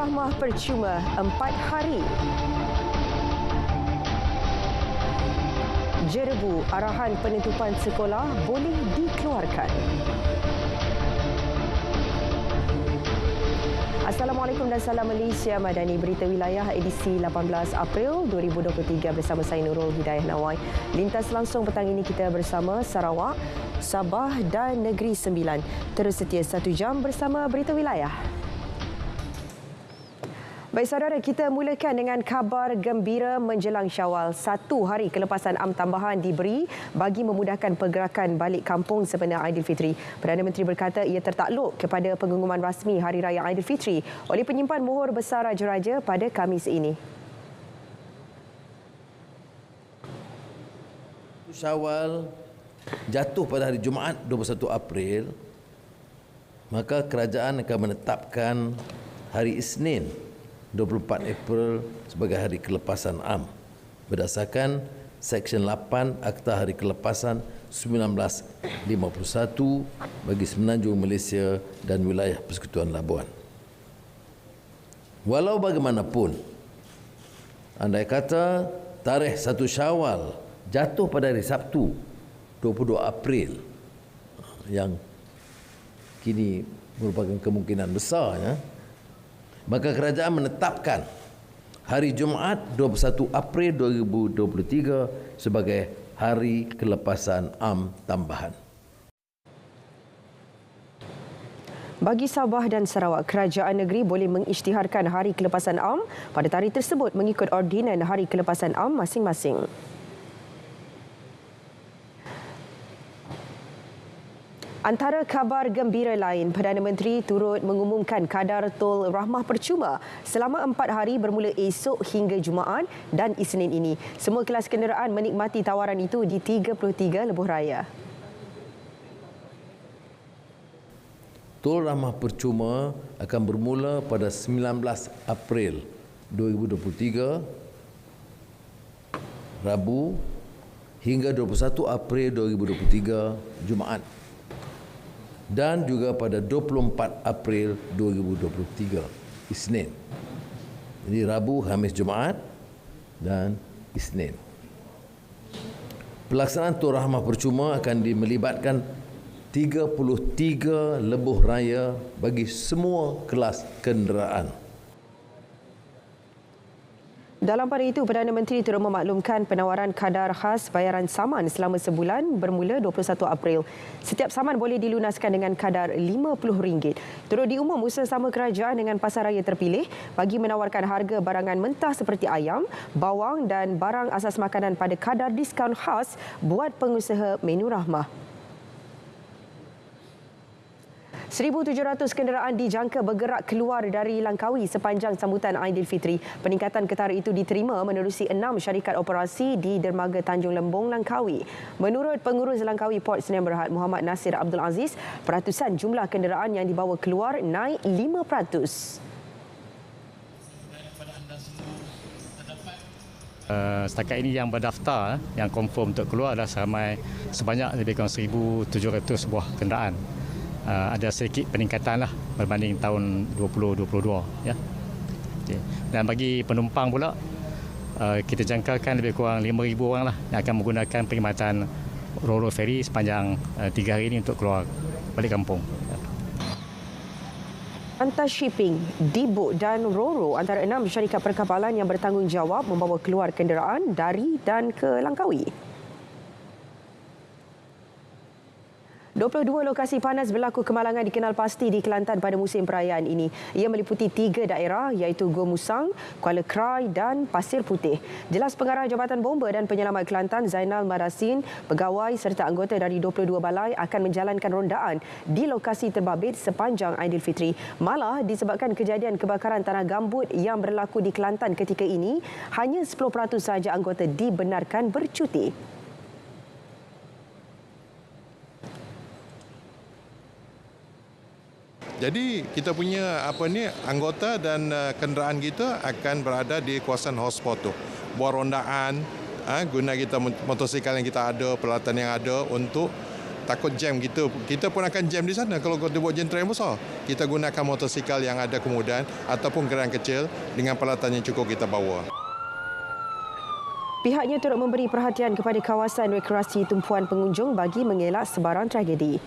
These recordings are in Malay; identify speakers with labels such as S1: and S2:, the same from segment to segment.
S1: Rahmah percuma 4 hari. Jerebu arahan penutupan sekolah boleh dikeluarkan. Assalamualaikum dan salam Malaysia Madani. Berita wilayah edisi 18 April 2023 bersama saya Nurul Hidayah Nawai. Lintas langsung petang ini kita bersama Sarawak, Sabah dan Negeri Sembilan. Terus setia 1 jam bersama berita wilayah. Baik saudara, kita mulakan dengan kabar gembira menjelang Syawal. 1 hari kelepasan am tambahan diberi bagi memudahkan pergerakan balik kampung sempena Aidilfitri. Perdana Menteri berkata ia tertakluk kepada pengumuman rasmi Hari Raya Aidilfitri oleh penyimpan mohor besar Raja-Raja pada Khamis ini.
S2: Syawal jatuh pada hari Jumaat 21 April, maka kerajaan akan menetapkan hari Isnin 24 April sebagai hari kelepasan am berdasarkan Seksyen 8 Akta Hari Kelepasan 1951 bagi Semenanjung Malaysia dan wilayah Persekutuan Labuan. Walau bagaimanapun, andai kata tarikh 1 Syawal jatuh pada hari Sabtu 22 April yang kini merupakan kemungkinan besar, maka kerajaan menetapkan hari Jumaat 21 April 2023 sebagai hari kelepasan am tambahan.
S1: Bagi Sabah dan Sarawak, kerajaan negeri boleh mengisytiharkan hari kelepasan am pada tarikh tersebut mengikut ordinan hari kelepasan am masing-masing. Antara kabar gembira lain, Perdana Menteri turut mengumumkan kadar tol Rahmah percuma selama 4 hari bermula esok hingga Jumaat dan Isnin ini. Semua kelas kenderaan menikmati tawaran itu di 33 lebuh raya.
S2: Tol Rahmah percuma akan bermula pada 19 April 2023 Rabu hingga 21 April 2023 Jumaat, dan juga pada 24 April 2023 Isnin. Jadi Rabu, Khamis, Jumaat dan Isnin. Pelaksanaan Tol Rahmah percuma akan melibatkan 33 lebuh raya bagi semua kelas kenderaan.
S1: Dalam pada itu, Perdana Menteri turut memaklumkan penawaran kadar khas bayaran saman selama sebulan bermula 21 April. Setiap saman boleh dilunaskan dengan kadar RM50. Turut diumum usaha-sama kerajaan dengan pasaraya terpilih bagi menawarkan harga barangan mentah seperti ayam, bawang dan barang asas makanan pada kadar diskaun khas buat pengusaha menu Rahmah. 1,700 kenderaan dijangka bergerak keluar dari Langkawi sepanjang sambutan Aidilfitri. Peningkatan ketara itu diterima menerusi 6 syarikat operasi di dermaga Tanjung Lembong, Langkawi. Menurut Pengurus Langkawi Port Sdn Bhd Muhammad Nasir Abdul Aziz, peratusan jumlah kenderaan yang dibawa keluar naik 5%.
S3: Setakat ini yang berdaftar, yang confirm untuk keluar adalah sebanyak lebih kurang 1,700 buah kenderaan. Ada sedikit peningkatan lah berbanding tahun 2022, ya. Okay. Dan bagi penumpang pula, kita jangkakan lebih kurang 5,000 orang lah yang akan menggunakan perkhidmatan Ro-Ro Ferry sepanjang 3 hari ini untuk keluar balik kampung.
S1: Antas Shipping, Dibuk dan Ro-Ro antara 6 syarikat perkapalan yang bertanggungjawab membawa keluar kenderaan dari dan ke Langkawi. 22 lokasi panas berlaku kemalangan dikenal pasti di Kelantan pada musim perayaan ini. Ia meliputi 3 daerah iaitu Gua Musang, Kuala Krai dan Pasir Putih. Jelas Pengarah Jabatan Bomba dan Penyelamat Kelantan Zainal Madasin, pegawai serta anggota dari 22 balai akan menjalankan rondaan di lokasi terbabit sepanjang Aidilfitri. Malah disebabkan kejadian kebakaran tanah gambut yang berlaku di Kelantan ketika ini, hanya 10% sahaja anggota dibenarkan bercuti.
S4: Jadi kita punya anggota dan kenderaan kita akan berada di kawasan hotspot tu. Buat rondaan, guna kita motosikal yang kita ada, peralatan yang ada untuk takut jam gitu. Kita pun akan jam di sana kalau kita buat jentera yang besar. Kita gunakan motosikal yang ada kemudahan ataupun kenderaan kecil dengan peralatan yang cukup kita bawa.
S1: Pihaknya turut memberi perhatian kepada kawasan rekreasi tumpuan pengunjung bagi mengelak sebarang tragedi.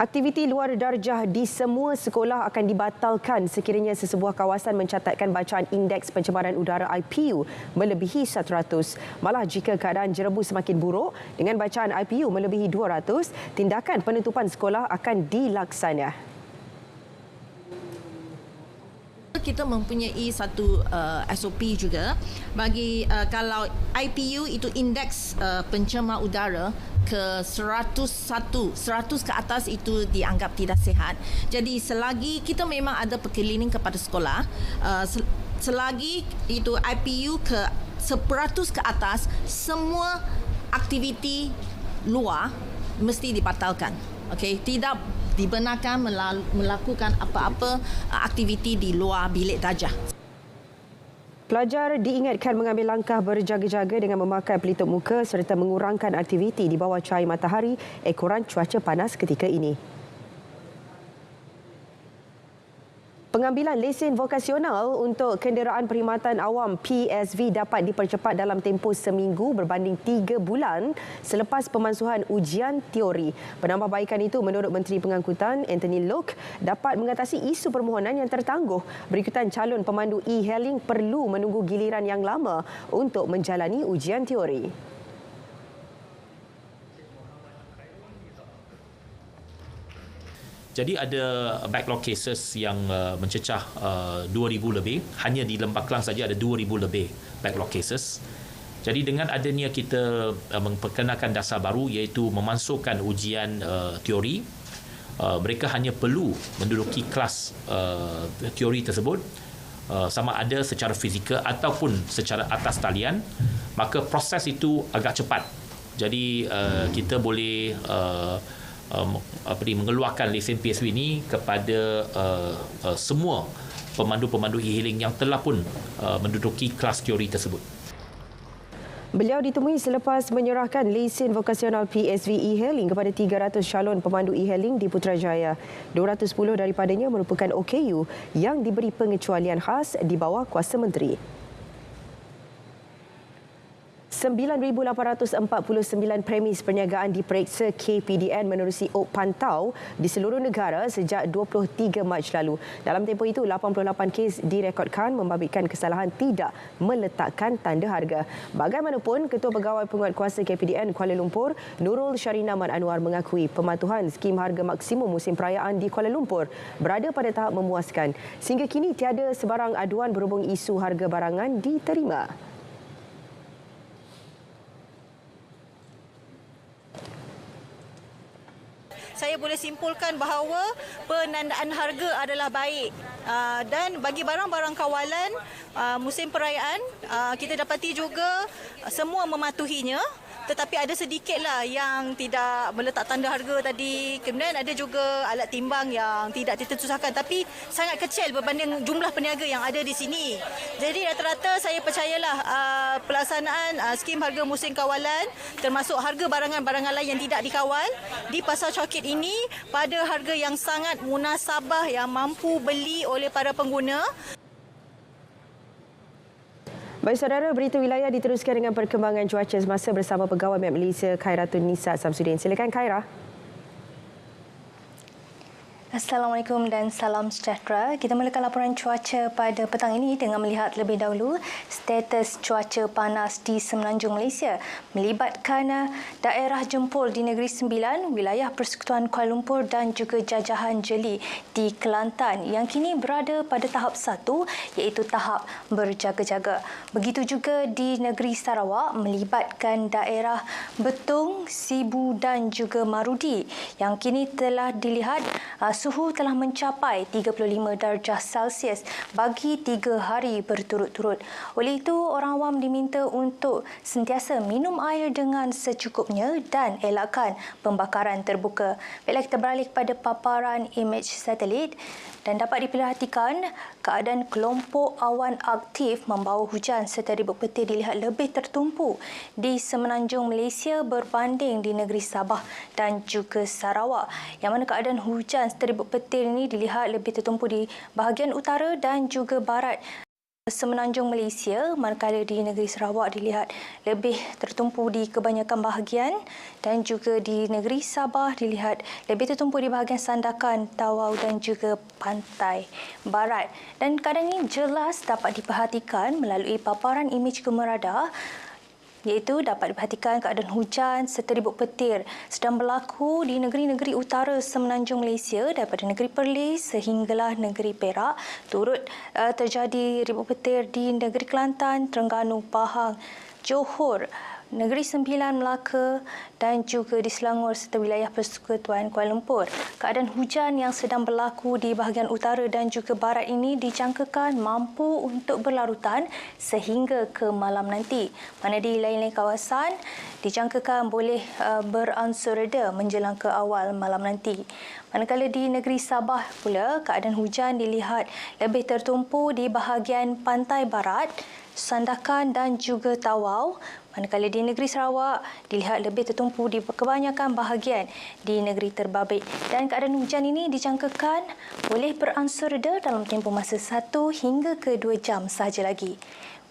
S1: Aktiviti luar darjah di semua sekolah akan dibatalkan sekiranya sesebuah kawasan mencatatkan bacaan indeks pencemaran udara IPU melebihi 100. Malah jika keadaan jerebu semakin buruk dengan bacaan IPU melebihi 200, tindakan penutupan sekolah akan dilaksana.
S5: Kita mempunyai satu SOP juga bagi kalau IPU itu indeks pencemar udara ke 101, 100 ke atas itu dianggap tidak sihat. Jadi selagi kita memang ada perkeliling kepada sekolah, selagi itu IPU ke 100 ke atas, semua aktiviti luar mesti dibatalkan. Okey, tidak dibenarkan melakukan apa-apa aktiviti di luar bilik darjah.
S1: Pelajar diingatkan mengambil langkah berjaga-jaga dengan memakai pelitup muka serta mengurangkan aktiviti di bawah cahaya matahari ekoran cuaca panas ketika ini. Pengambilan lesen vokasional untuk kenderaan perkhidmatan awam PSV dapat dipercepat dalam tempoh seminggu berbanding 3 bulan selepas pemansuhan ujian teori. Penambahbaikan itu menurut Menteri Pengangkutan Anthony Loke dapat mengatasi isu permohonan yang tertangguh berikutan calon pemandu e-hailing perlu menunggu giliran yang lama untuk menjalani ujian teori.
S6: Jadi ada backlog cases yang mencecah 2,000 lebih. Hanya di Lembah Kelang saja ada 2,000 lebih backlog cases. Jadi dengan adanya kita memperkenalkan dasar baru iaitu memasukkan ujian teori, mereka hanya perlu menduduki kelas teori tersebut sama ada secara fizikal ataupun secara atas talian, maka proses itu agak cepat. Jadi kita boleh mengeluarkan lesen PSV ini kepada semua pemandu-pemandu e-hailing yang telah pun menduduki kelas teori tersebut.
S1: Beliau ditemui selepas menyerahkan lesen vokasional PSV e-hailing kepada 300 calon pemandu e-hailing di Putrajaya. 210 daripadanya merupakan OKU yang diberi pengecualian khas di bawah kuasa menteri. 9,849 premis perniagaan diperiksa KPDN menerusi ok pantau di seluruh negara sejak 23 Mac lalu. Dalam tempoh itu, 88 kes direkodkan membabitkan kesalahan tidak meletakkan tanda harga. Bagaimanapun, Ketua Pegawai Penguatkuasa KPDN Kuala Lumpur, Nurul Sharina Man Anwar mengakui pematuhan skim harga maksimum musim perayaan di Kuala Lumpur berada pada tahap memuaskan. Sehingga kini tiada sebarang aduan berhubung isu harga barangan diterima.
S7: Saya boleh simpulkan bahawa penandaan harga adalah baik dan bagi barang-barang kawalan musim perayaan kita dapati juga semua mematuhinya, tetapi ada sedikitlah yang tidak meletak tanda harga tadi. Kemudian ada juga alat timbang yang tidak ditentusakan, tapi sangat kecil berbanding jumlah peniaga yang ada di sini. Jadi rata-rata saya percayalah pelaksanaan skim harga musim kawalan termasuk harga barangan-barangan lain yang tidak dikawal di Pasar Coket ini pada harga yang sangat munasabah yang mampu beli oleh para pengguna.
S1: Baik saudara, berita wilayah diteruskan dengan perkembangan cuaca semasa bersama Pegawai Met Malaysia Khairatun Nisa Samsudin. Silakan Khaira.
S8: Assalamualaikum dan salam sejahtera. Kita mulakan laporan cuaca pada petang ini dengan melihat lebih dahulu status cuaca panas di Semenanjung Malaysia melibatkan daerah jempol di Negeri Sembilan, wilayah Persekutuan Kuala Lumpur dan juga jajahan Jeli di Kelantan yang kini berada pada tahap 1 iaitu tahap berjaga-jaga. Begitu juga di Negeri Sarawak melibatkan daerah Betung, Sibu dan juga Marudi yang kini telah dilihat suhu telah mencapai 35 darjah Celsius bagi 3 hari berturut-turut. Oleh itu, orang awam diminta untuk sentiasa minum air dengan secukupnya dan elakkan pembakaran terbuka. Baiklah, kita beralih kepada paparan imej satelit dan dapat diperhatikan keadaan kelompok awan aktif membawa hujan serta ribut petir dilihat lebih tertumpu di semenanjung Malaysia berbanding di negeri Sabah dan juga Sarawak. Yang mana keadaan hujan serta ribut petir ini dilihat lebih tertumpu di bahagian utara dan juga barat semenanjung Malaysia, manakala di negeri Sarawak dilihat lebih tertumpu di kebanyakan bahagian dan juga di negeri Sabah dilihat lebih tertumpu di bahagian Sandakan, Tawau dan juga pantai barat. Dan keadaan ini jelas dapat diperhatikan melalui paparan imej Gemar Radar, iaitu dapat diperhatikan keadaan hujan serta ribut petir sedang berlaku di negeri-negeri utara semenanjung Malaysia daripada negeri Perlis sehinggalah negeri Perak. Turut terjadi ribut petir di negeri Kelantan, Terengganu, Pahang, Johor, Negeri Sembilan, Melaka dan juga di Selangor serta wilayah Persekutuan Kuala Lumpur. Keadaan hujan yang sedang berlaku di bahagian utara dan juga barat ini dijangkakan mampu untuk berlarutan sehingga ke malam nanti. Mana di lain-lain kawasan dijangkakan boleh beransur reda menjelang ke awal malam nanti. Manakala di negeri Sabah pula, keadaan hujan dilihat lebih tertumpu di bahagian pantai barat, Sandakan dan juga Tawau. Manakala di negeri Sarawak dilihat lebih tertumpu di kebanyakan bahagian di negeri Terbabit. Dan keadaan hujan ini dijangkakan boleh beransur reda dalam tempoh masa 1 hingga ke 2 jam sahaja lagi.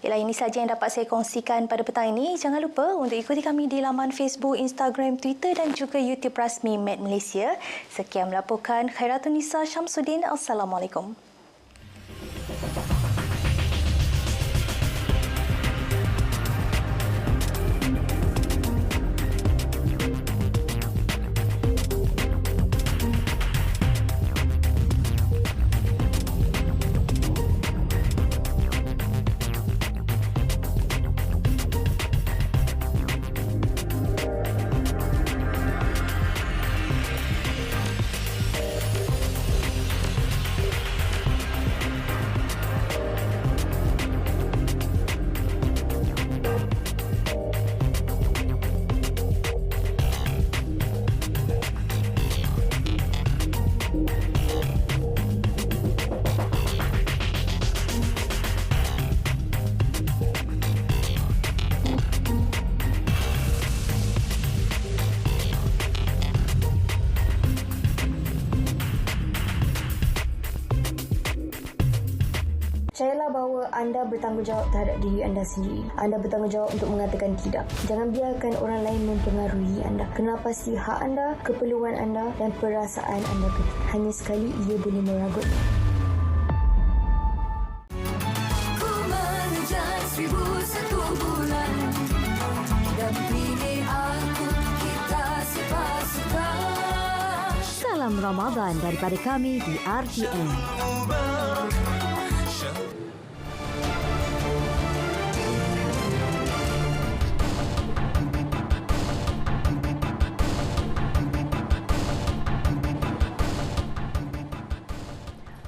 S8: Baiklah, ini sahaja yang dapat saya kongsikan pada petang ini. Jangan lupa untuk ikuti kami di laman Facebook, Instagram, Twitter dan juga YouTube rasmi Met Malaysia. Sekian melaporkan Khairatun Nisa Syamsuddin. Assalamualaikum.
S9: Percayalah bahawa anda bertanggungjawab terhadap diri anda sendiri. Anda bertanggungjawab untuk mengatakan tidak. Jangan biarkan orang lain mempengaruhi anda. Kena pasti hak anda, keperluan anda dan perasaan anda hanya sekali ia boleh meragut.
S10: Ku mengejar 1001 bulan dan pilih aku, kita sepasukan.
S11: Salam Ramadan daripada kami di RTM.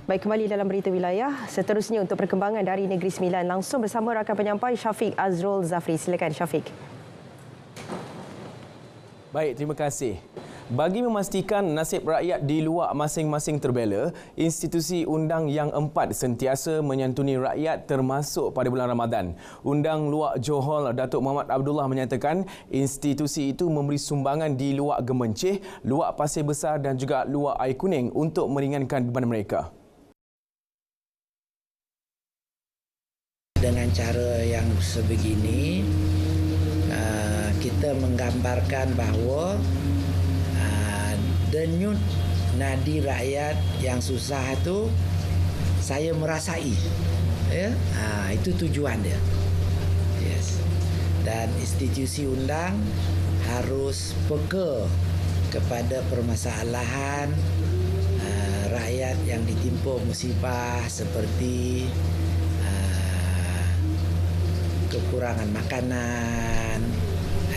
S1: Baik, kembali dalam berita wilayah. Seterusnya untuk perkembangan dari Negeri Sembilan, langsung bersama rakan penyampai Syafiq Azrul Zafri. Silakan Syafiq.
S12: Baik, terima kasih. Bagi memastikan nasib rakyat di luar masing-masing terbela, institusi undang yang 4 sentiasa menyantuni rakyat termasuk pada bulan Ramadan. Undang Luak Johor Datuk Muhammad Abdullah menyatakan institusi itu memberi sumbangan di Luak Gemencih, Luak Pasir Besar dan juga Luak Air Kuning untuk meringankan beban mereka.
S13: Dengan cara yang sebegini, kita menggambarkan bahawa denyut nadi rakyat yang susah itu saya merasai. Ya? Itu tujuan dia. Yes. Dan institusi undang harus peka kepada permasalahan rakyat yang ditimpa musibah seperti kekurangan makanan,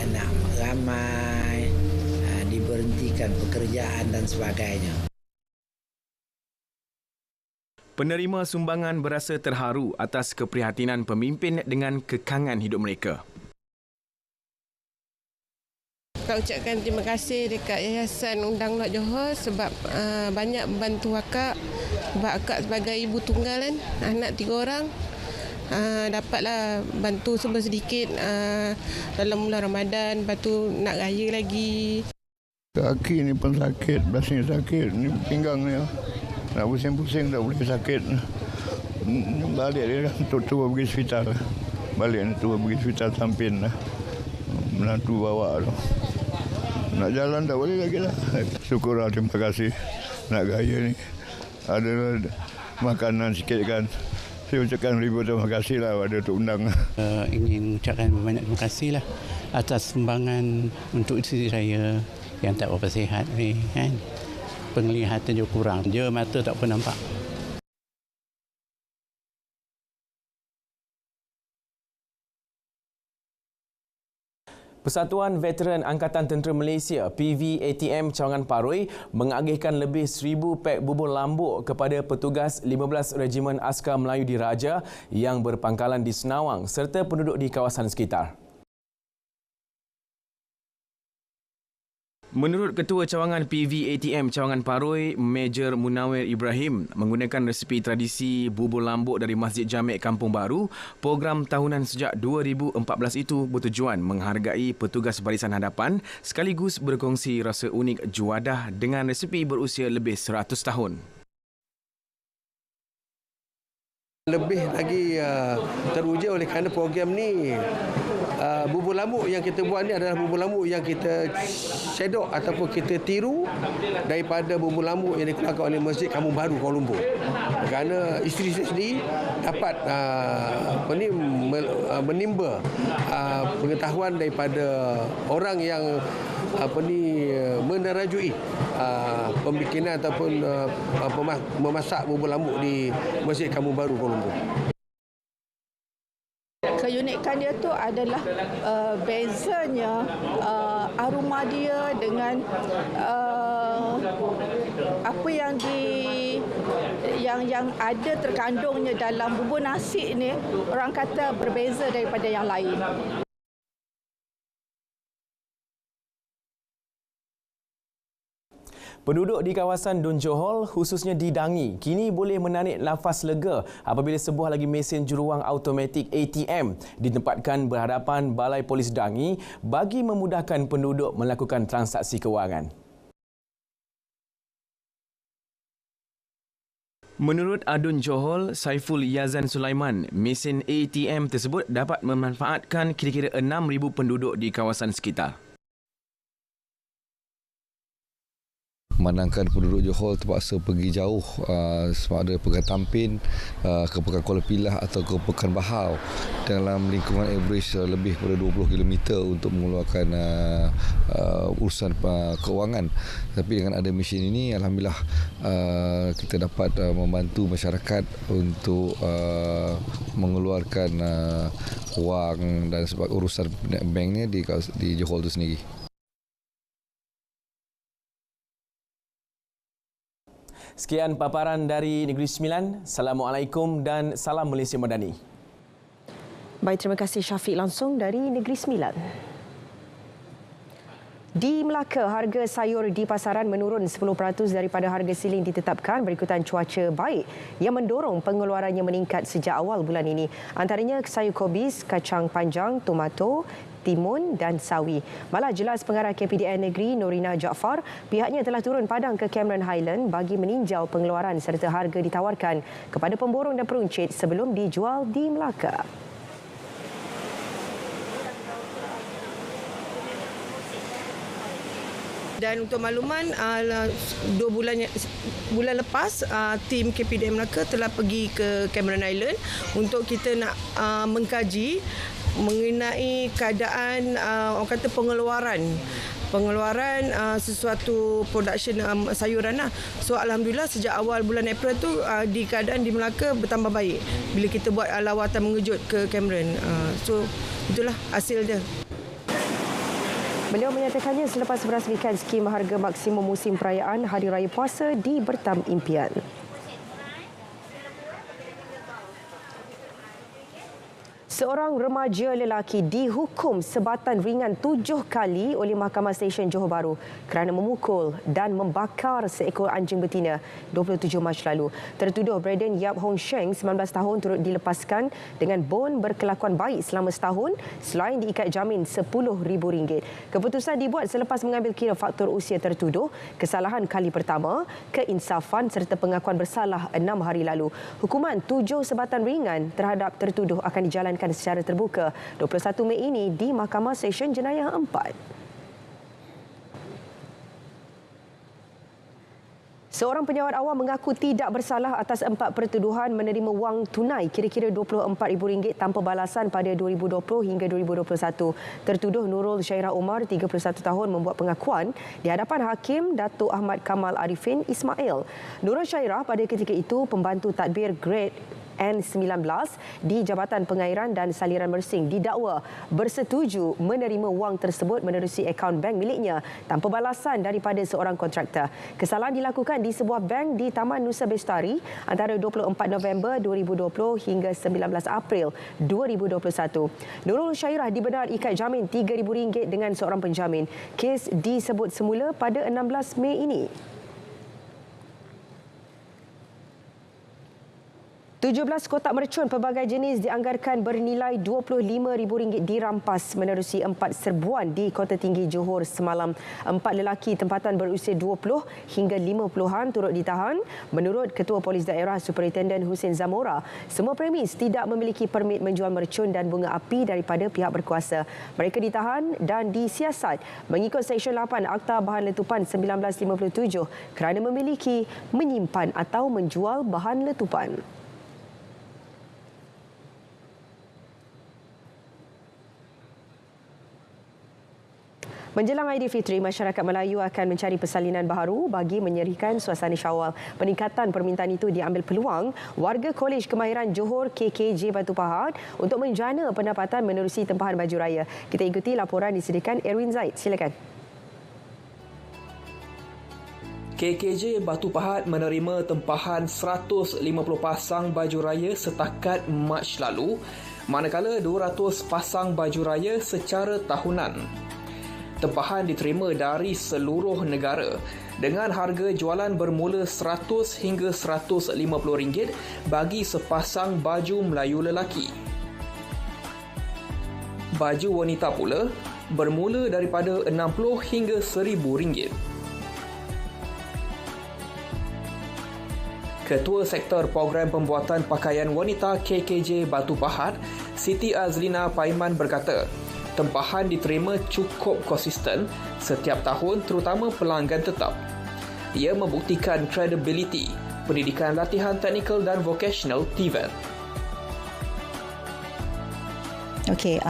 S13: anak ramai, diberhentikan pekerjaan dan sebagainya.
S12: Penerima sumbangan berasa terharu atas keprihatinan pemimpin dengan kekangan hidup mereka.
S14: Kak ucapkan terima kasih dekat Yayasan Undang Luar Johor sebab banyak membantu akak. Sebab akak sebagai ibu tunggal kan, anak 3 orang. Dapatlah bantu sedikit dalam bulan Ramadan, lepas tu nak raya lagi.
S15: Kaki ni pun sakit, basin sakit, ni pinggang ni. Nak pusing-pusing tak boleh sakit. Balik dia tua pergi hospital. Balik ni tua pergi hospital Sampin lah. Menantu bawa tu. Nak jalan tak boleh lagi lah. Syukurlah, terima kasih. Nak raya ni ada makanan sikit kan. Saya ucapkan ribu terima kasih lah pada Tok Undang.
S16: Ingin ucapkan banyak terima kasih lah atas sumbangan untuk isteri saya yang tak berapa sihat ni kan. Penglihatan dia kurang, dia mata tak pernah nampak.
S12: Persatuan Veteran Angkatan Tentera Malaysia PVATM Cawangan Paroi mengagihkan lebih 1,000 pek bubur lambuk kepada petugas 15 Regimen Askar Melayu Diraja yang berpangkalan di Senawang serta penduduk di kawasan sekitar. Menurut Ketua Cawangan PVATM Cawangan Paroi, Major Munawir Ibrahim, menggunakan resepi tradisi bubur lambuk dari Masjid Jamek Kampung Baru, program tahunan sejak 2014 itu bertujuan menghargai petugas barisan hadapan sekaligus berkongsi rasa unik juadah dengan resepi berusia lebih 100 tahun.
S17: Lebih lagi teruja oleh kerana program ni bubur lambuk yang kita buat ni adalah bubur lambuk yang kita sedok ataupun kita tiru daripada bubur lambuk yang dikeluarkan oleh Masjid Kampung Baru Kuala Lumpur. Kerana isteri saya sendiri dapat menimba pengetahuan daripada orang yang menerajui pembikinan ataupun memasak bubur lambuk di Masjid Kampung Baru Kuala Lumpur.
S18: Keunikan dia tu adalah bezanya aroma dia dengan apa yang yang ada terkandungnya dalam bubur nasi ni, orang kata berbeza daripada yang lain.
S12: Penduduk di kawasan Dun Johor, khususnya di Dangi, kini boleh menarik nafas lega apabila sebuah lagi mesin juruang automatik ATM ditempatkan berhadapan Balai Polis Dangi bagi memudahkan penduduk melakukan transaksi kewangan. Menurut Adun Johor, Saiful Yazan Sulaiman, mesin ATM tersebut dapat memanfaatkan kira-kira 6,000 penduduk di kawasan sekitar.
S19: Memandangkan penduduk Johor terpaksa pergi jauh sama ada Pekan Tampin, ke Pekan Kuala Pilah atau ke Pekan Bahau dalam lingkungan average lebih pada 20 km untuk mengeluarkan urusan kewangan. Tapi dengan ada mesin ini, alhamdulillah kita dapat membantu masyarakat untuk mengeluarkan wang dan sebab urusan banknya di Johor itu sendiri.
S12: Sekian paparan dari Negeri Sembilan. Assalamualaikum dan salam Malaysia Madani.
S1: Baik, terima kasih Syafiq langsung dari Negeri Sembilan. Di Melaka, harga sayur di pasaran menurun 10% daripada harga siling ditetapkan berikutan cuaca baik yang mendorong pengeluarannya meningkat sejak awal bulan ini. Antaranya sayur kobis, kacang panjang, tomato, timun dan sawi. Malah jelas pengarah KPDN Negeri Norina Jaafar, pihaknya telah turun padang ke Cameron Highland bagi meninjau pengeluaran serta harga ditawarkan kepada pemborong dan peruncit sebelum dijual di Melaka.
S14: Dan untuk makluman, 2 bulan lepas, tim KPDN Melaka telah pergi ke Cameron Island untuk kita nak mengkaji mengenai keadaan orang kata pengeluaran sesuatu production sayuran lah. So alhamdulillah sejak awal bulan April tu di keadaan di Melaka bertambah baik bila kita buat lawatan mengejut ke Cameron. So itulah hasil dia.
S1: Beliau menyatakannya selepas merasmikan skim harga maksimum musim perayaan Hari Raya Puasa di Bertam Impian. Seorang remaja lelaki dihukum sebatan ringan 7 kali oleh Mahkamah Stesen Johor Bahru kerana memukul dan membakar seekor anjing betina 27 Mac lalu. Tertuduh Braden Yap Hong Sheng, 19 tahun, turut dilepaskan dengan bon berkelakuan baik selama setahun selain diikat jamin RM10,000. Keputusan dibuat selepas mengambil kira faktor usia tertuduh, kesalahan kali pertama, keinsafan serta pengakuan bersalah 6 hari lalu. Hukuman 7 sebatan ringan terhadap tertuduh akan dijalankan secara terbuka 21 Mei ini di Mahkamah Session Jenayah 4. Seorang penyawat awam mengaku tidak bersalah atas 4 pertuduhan menerima wang tunai kira-kira RM24,000 tanpa balasan pada 2020 hingga 2021. Tertuduh Nurul Syairah Omar, 31 tahun, membuat pengakuan di hadapan Hakim Datuk Ahmad Kamal Arifin Ismail. Nurul Syairah pada ketika itu pembantu tadbir grade N19 di Jabatan Pengairan dan Saliran Mersing didakwa bersetuju menerima wang tersebut menerusi akaun bank miliknya tanpa balasan daripada seorang kontraktor. Kesalahan dilakukan di sebuah bank di Taman Nusa Bestari antara 24 November 2020 hingga 19 April 2021. Nurul Syairah dibenar ikat jamin RM3,000 dengan seorang penjamin. Kes disebut semula pada 16 Mei ini. 17 kotak mercun pelbagai jenis dianggarkan bernilai RM25,000 dirampas menerusi 4 serbuan di Kota Tinggi Johor semalam. 4 lelaki tempatan berusia 20 hingga 50-an turut ditahan. Menurut Ketua Polis Daerah Superintenden Hussein Zamora, semua premis tidak memiliki permit menjual mercun dan bunga api daripada pihak berkuasa. Mereka ditahan dan disiasat mengikut Seksyen 8 Akta Bahan Letupan 1957 kerana memiliki, menyimpan atau menjual bahan letupan. Menjelang Aidilfitri, masyarakat Melayu akan mencari persalinan baharu bagi menyerikan suasana Syawal. Peningkatan permintaan itu diambil peluang warga Kolej Kemahiran Johor KKJ Batu Pahat untuk menjana pendapatan menerusi tempahan baju raya. Kita ikuti laporan disediakan Erwin Zaid. Silakan.
S20: KKJ Batu Pahat menerima tempahan 150 pasang baju raya setakat Mac lalu, manakala 200 pasang baju raya secara tahunan. Tempahan diterima dari seluruh negara dengan harga jualan bermula RM100 hingga RM150 bagi sepasang baju Melayu lelaki. Baju wanita pula bermula daripada RM60 hingga RM1,000. Ketua Sektor Program Pembuatan Pakaian Wanita KKJ Batu Pahat, Siti Azlina Paiman berkata, tempahan diterima cukup konsisten setiap tahun terutama pelanggan tetap. Ia membuktikan kredibiliti pendidikan latihan teknikal dan vocational TVET.
S21: Okey,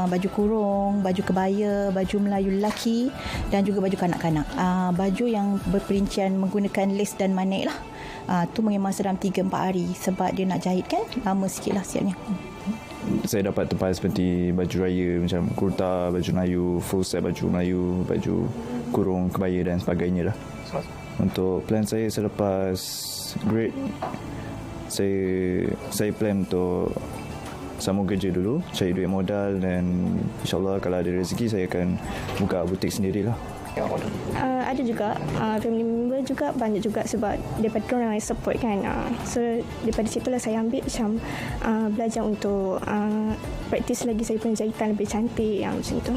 S21: baju kurung, baju kebaya, baju Melayu lelaki dan juga baju kanak-kanak. Baju yang berperincian menggunakan lace dan manik lah. Tu memang dalam 3-4 hari sebab dia nak jahit kan, lama sikit lah siapnya.
S22: Saya dapat tempahan seperti baju raya macam kurta, baju Melayu, full set baju Melayu, baju kurung, kebaya dan sebagainya lah. Untuk plan saya selepas grade, saya plan untuk sambung kerja dulu, cari duit modal dan insyaAllah kalau ada rezeki saya akan buka butik sendirilah.
S23: Ada juga family member juga banyak juga sebab daripada orang yang support kan, so daripada situlah saya ambil macam belajar untuk praktis lagi saya punya jahitan lebih cantik yang macam tu.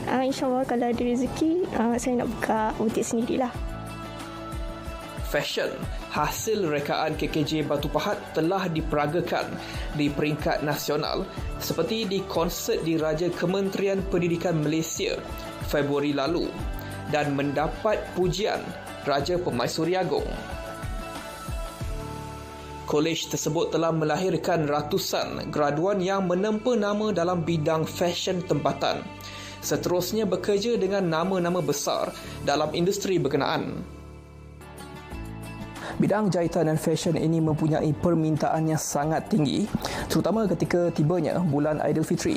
S23: InsyaAllah kalau ada rezeki saya nak buka butik sendirilah.
S20: Fashion hasil rekaan KKJ Batu Pahat telah diperagakan di peringkat nasional seperti di konsert diraja Kementerian Pendidikan Malaysia Februari lalu dan mendapat pujian Raja Permaisuri Agong. Kolej tersebut telah melahirkan ratusan graduan yang menempa nama dalam bidang fashion tempatan. Seterusnya bekerja dengan nama-nama besar dalam industri berkenaan. Bidang jahitan dan fashion ini mempunyai permintaan yang sangat tinggi, terutama ketika tibanya bulan Aidilfitri.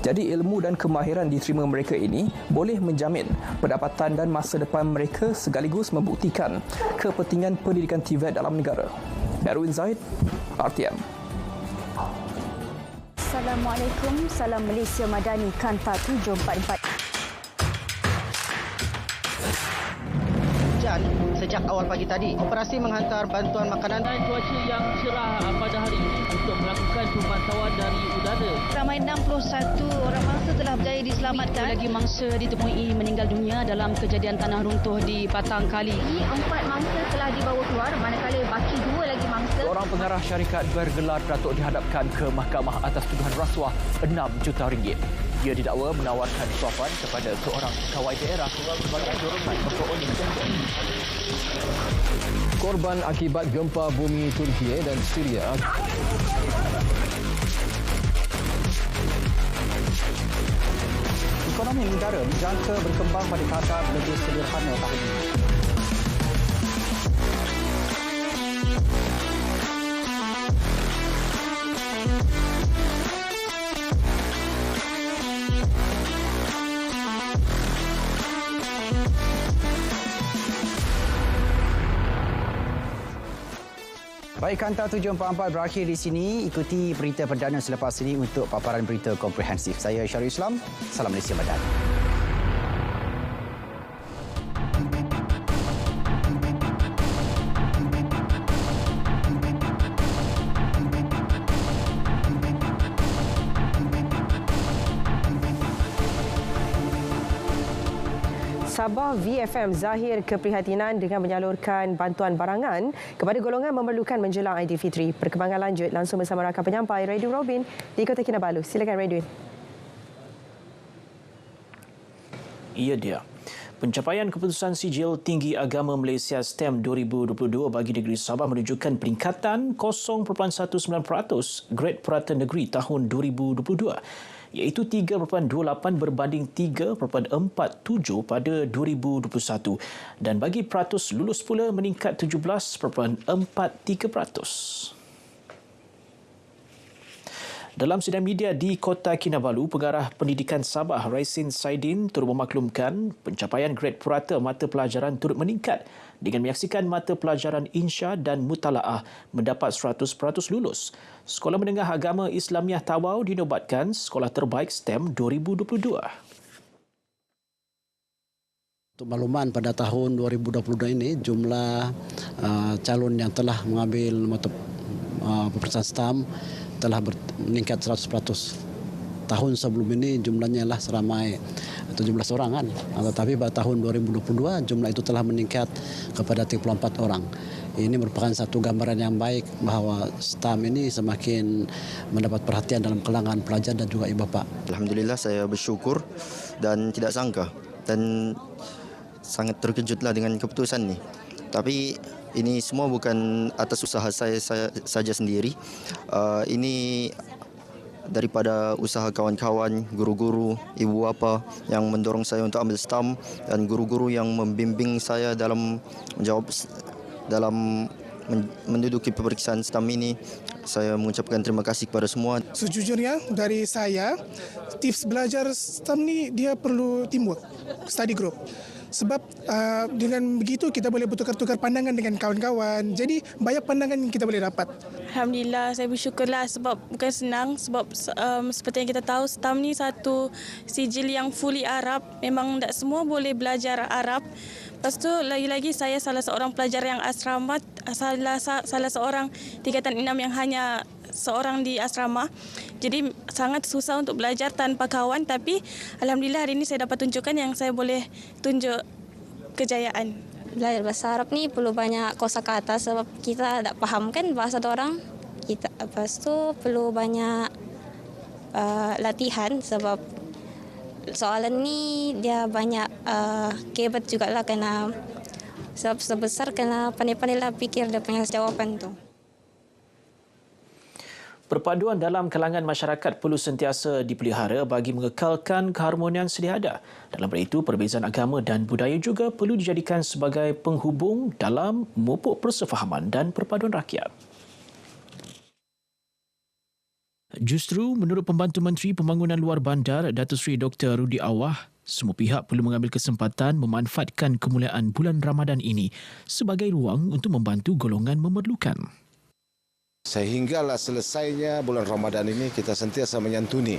S20: Jadi ilmu dan kemahiran diterima mereka ini boleh menjamin pendapatan dan masa depan mereka sekaligus membuktikan kepentingan pendidikan TVET dalam negara. Erwin Zaid, RTM.
S11: Assalamualaikum. Salam Malaysia Madani Kanta 744.
S2: Hujan sejak awal pagi tadi. Operasi menghantar bantuan makanan.
S3: Cuaca yang cerah pada hari ini untuk melakukan pemantauan dari udara.
S4: Ramai 61 orang mangsa telah berjaya diselamatkan.
S24: Lagi mangsa ditemui meninggal dunia dalam kejadian tanah runtuh di Patang Kali.
S4: 4 mangsa telah dibawa keluar, manakala baki 2 lagi mangsa.
S25: Seorang pengarah syarikat bergelar datuk dihadapkan ke mahkamah atas tuduhan rasuah 6 juta ringgit. Ia didakwa menawarkan suapan kepada seorang pegawai daerah sebagai dorongan untuk
S26: korban akibat gempa bumi Turki dan Syria.
S27: Ekonomi negara dijangka berkembang pada tahap lebih sederhana tahun ini. Baik, Kanta 744 berakhir di sini. Ikuti berita perdana selepas ini untuk paparan berita komprehensif. Saya Syarul Islam. Salam Malaysia Madani.
S1: Sabah VFM zahir keprihatinan dengan menyalurkan bantuan barangan kepada golongan memerlukan menjelang Aidilfitri. Perkembangan lanjut langsung bersama rakan penyampai Redwin Robin di Kota Kinabalu. Silakan Redwin.
S28: Ia dia. Pencapaian keputusan sijil tinggi agama Malaysia STEM 2022 bagi negeri Sabah menunjukkan peningkatan 0.19% grade purata negeri tahun 2022. Iaitu 3.28 berbanding 3.47 pada 2021. Dan bagi peratus lulus pula meningkat 17.43%. Dalam sidang media di Kota Kinabalu, Pengarah Pendidikan Sabah Raisin Saidin turut memaklumkan pencapaian grade purata mata pelajaran turut meningkat dengan menyaksikan mata pelajaran insya dan mutalaah mendapat 100% lulus. Sekolah Menengah Agama Islamiah Tawau dinobatkan sekolah terbaik STEM 2022.
S29: Untuk makluman, pada tahun 2022 ini jumlah calon yang telah mengambil mata peperiksaan STEM telah meningkat 100%. Tahun sebelum ini jumlahnya lah seramai 17 orang kan. Tetapi pada tahun 2022 jumlah itu telah meningkat kepada 34 orang. Ini merupakan satu gambaran yang baik bahawa STEM ini semakin mendapat perhatian dalam kalangan pelajar dan juga ibu bapa.
S30: Alhamdulillah, saya bersyukur dan tidak sangka dan sangat terkejutlah dengan keputusan ini. Tapi ini semua bukan atas usaha saya saja sendiri. Ini daripada usaha kawan-kawan, guru-guru, ibu bapa yang mendorong saya untuk ambil STEM dan guru-guru yang membimbing saya dalam menduduki peperiksaan STEM ini. Saya mengucapkan terima kasih kepada semua.
S31: Sejujurnya dari saya, tips belajar STEM ni dia perlu teamwork, study group. Sebab dengan begitu kita boleh bertukar-tukar pandangan dengan kawan-kawan. Jadi banyak pandangan yang kita boleh dapat.
S32: Alhamdulillah, saya bersyukurlah sebab bukan senang. Sebab seperti yang kita tahu, STEM ni satu sijil yang fully Arab. Memang tak semua boleh belajar Arab. Lepas tu lagi-lagi saya salah seorang pelajar yang asrama, salah seorang tingkatan 6 yang hanya seorang di asrama. Jadi sangat susah untuk belajar tanpa kawan, tapi alhamdulillah hari ini saya dapat tunjukkan yang saya boleh tunjuk kejayaan.
S33: Belajar bahasa Arab ni perlu banyak kosakata sebab kita tak faham kan bahasa orang. Kita lepas tu perlu banyak latihan sebab soalan ni dia banyak kebat jugalah kena sebab sebesar kena pandai-pandai lah fikir dia punya jawapan tu.
S28: Perpaduan dalam kalangan masyarakat perlu sentiasa dipelihara bagi mengekalkan keharmonian sedia ada. Dalam hal itu, perbezaan agama dan budaya juga perlu dijadikan sebagai penghubung dalam memupuk persefahaman dan perpaduan rakyat. Justru, menurut Pembantu Menteri Pembangunan Luar Bandar, Datuk Seri Dr. Rudi Awah, semua pihak perlu mengambil kesempatan memanfaatkan kemuliaan bulan Ramadan ini sebagai ruang untuk membantu golongan memerlukan.
S5: Sehinggalah selesainya bulan Ramadan ini kita sentiasa menyantuni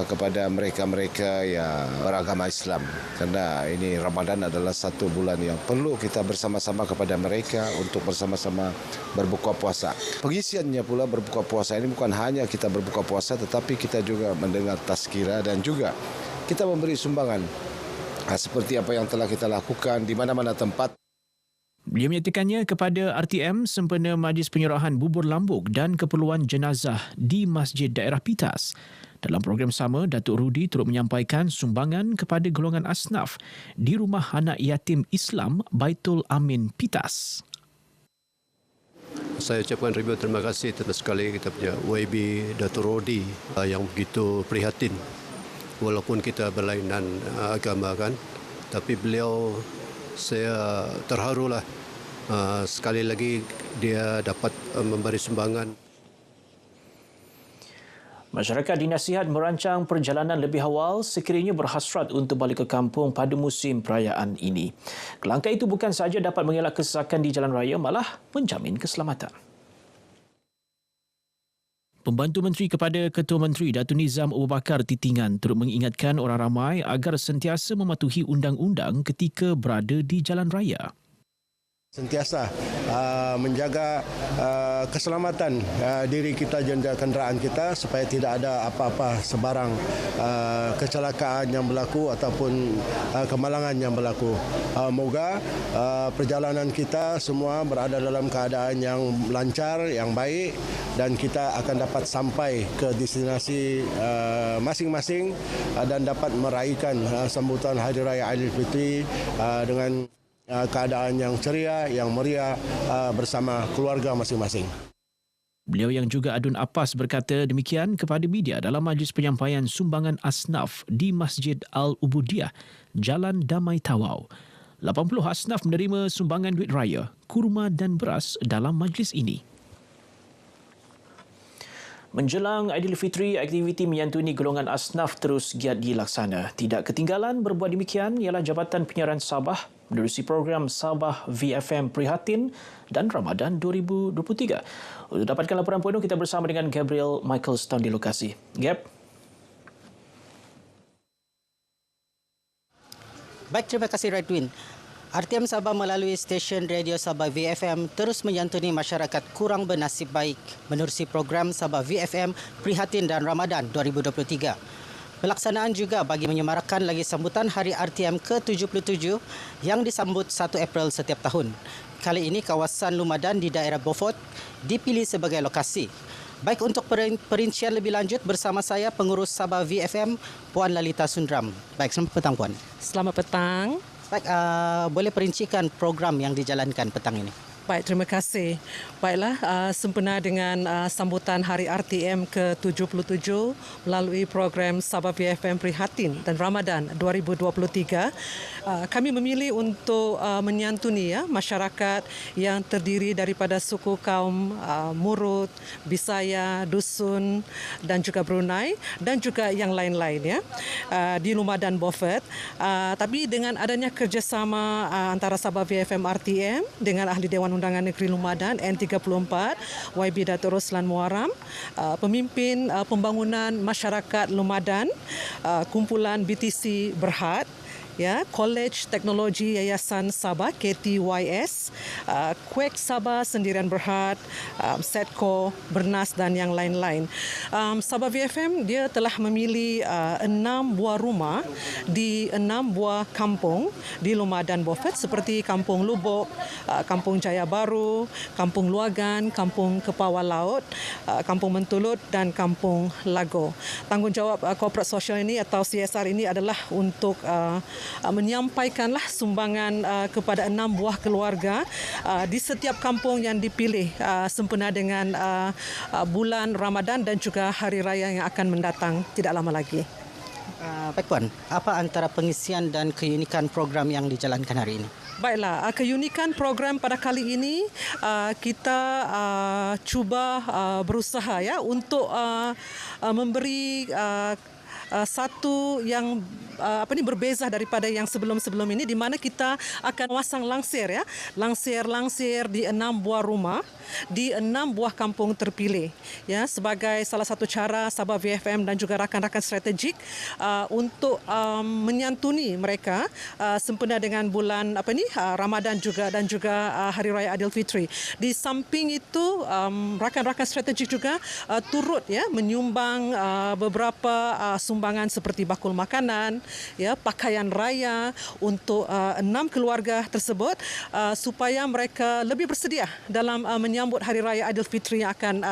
S5: kepada mereka-mereka yang beragama Islam. Kerana ini Ramadan adalah satu bulan yang perlu kita bersama-sama kepada mereka untuk bersama-sama berbuka puasa. Pengisiannya pula berbuka puasa ini bukan hanya kita berbuka puasa tetapi kita juga mendengar tazkirah dan juga kita memberi sumbangan seperti apa yang telah kita lakukan di mana-mana tempat.
S28: Dia menyatakannya kepada RTM sempena majlis penyerahan bubur lambuk dan keperluan jenazah di Masjid Daerah Pitas. Dalam program sama, Datuk Rudi turut menyampaikan sumbangan kepada golongan asnaf di Rumah Anak Yatim Islam Baitul Amin Pitas.
S6: Saya ucapkan ribuan terima kasih terus sekali kita punya YB Datuk Rudi yang begitu prihatin. Walaupun kita berlainan agama kan, tapi beliau saya terharulah sekali lagi dia dapat memberi sumbangan.
S28: Masyarakat dinasihat merancang perjalanan lebih awal sekiranya berhasrat untuk balik ke kampung pada musim perayaan ini. Langkah itu bukan sahaja dapat mengelak kesesakan di jalan raya, malah menjamin keselamatan. Pembantu Menteri kepada Ketua Menteri Datuk Nizam Abu Bakar Titingan turut mengingatkan orang ramai agar sentiasa mematuhi undang-undang ketika berada di jalan raya.
S29: Sentiasa menjaga keselamatan diri kita dan kenderaan kita supaya tidak ada apa-apa sebarang kecelakaan yang berlaku ataupun kemalangan yang berlaku. Moga perjalanan kita semua berada dalam keadaan yang lancar, yang baik dan kita akan dapat sampai ke destinasi masing-masing dan dapat meraihkan sambutan Hari Raya Aidilfitri dengan keadaan yang ceria, yang meriah bersama keluarga masing-masing.
S28: Beliau yang juga adun Apas berkata demikian kepada media dalam majlis penyampaian sumbangan asnaf di Masjid Al-Ubudiyah, Jalan Damai Tawau. 80 asnaf menerima sumbangan duit raya, kurma dan beras dalam majlis ini. Menjelang Aidilfitri, aktiviti menyantuni golongan asnaf terus giat dilaksana. Tidak ketinggalan berbuat demikian ialah Jabatan Penyiaran Sabah menerusi program Sabah VFM Prihatin dan Ramadan 2023. Untuk dapatkan laporan penuh, kita bersama dengan Gabriel Michael Stone di lokasi. Gab.
S2: Baik, terima kasih Redwin. RTM Sabah melalui stesen radio Sabah VFM terus menyantuni masyarakat kurang bernasib baik menerusi program Sabah VFM Prihatin dan Ramadan 2023. Pelaksanaan juga bagi menyemarakkan lagi sambutan Hari RTM ke-77 yang disambut 1 April setiap tahun. Kali ini kawasan Lumadan di daerah Beaufort dipilih sebagai lokasi. Baik, untuk perincian lebih lanjut bersama saya pengurus Sabah VFM Puan Lalita Sundram. Baik, selamat petang Puan.
S7: Selamat petang.
S2: Baik, boleh perincikan program yang dijalankan petang ini?
S7: Baik, terima kasih. Baiklah, sempena dengan sambutan Hari RTM ke-77 melalui program Sabah VFM Prihatin dan Ramadan 2023, kami memilih untuk menyantuni masyarakat yang terdiri daripada suku kaum Murut, Bisaya, Dusun dan juga Brunei dan juga yang lain-lain di Lumadan Beaufort. Tapi dengan adanya kerjasama antara Sabah VFM RTM dengan Ahli Dewan Undangan Negeri Lumadan N34 YB Datuk Roslan Muaram, pemimpin pembangunan masyarakat Lumadan, kumpulan BTC Berhad, College Teknologi Yayasan Sabah KTYS, Kuek Sabah Sendirian Berhad, Setco, Bernas dan yang lain-lain. Sabah VFM dia telah memilih 6 buah rumah di 6 buah kampung di Lumadan Beaufort seperti Kampung Lubuk, Kampung Jaya Baru, Kampung Luagan, Kampung Kepawah Laut, Kampung Mentulut dan Kampung Lago. Tanggungjawab korporat sosial ini atau CSR ini adalah untuk menyampaikanlah sumbangan kepada 6 buah keluarga di setiap kampung yang dipilih sempena dengan bulan Ramadan dan juga Hari Raya yang akan mendatang tidak lama lagi.
S2: Baik Puan, apa antara pengisian dan keunikan program yang dijalankan hari ini?
S7: Baiklah, keunikan program pada kali ini kita cuba berusaha untuk memberi satu yang berbeza daripada yang sebelum-sebelum ini, di mana kita akan pasang langsir, ya, langsir di 6 buah rumah di 6 buah kampung terpilih, ya, sebagai salah satu cara Sabah VFM dan juga rakan-rakan strategik untuk menyantuni mereka sempena dengan bulan Ramadan dan juga Hari Raya Aidilfitri. Di samping itu rakan-rakan strategik juga turut, ya, menyumbang beberapa sumbangan seperti bakul makanan, ya, pakaian raya untuk 6 keluarga tersebut supaya mereka lebih bersedia dalam menyambut Hari Raya Aidilfitri yang akan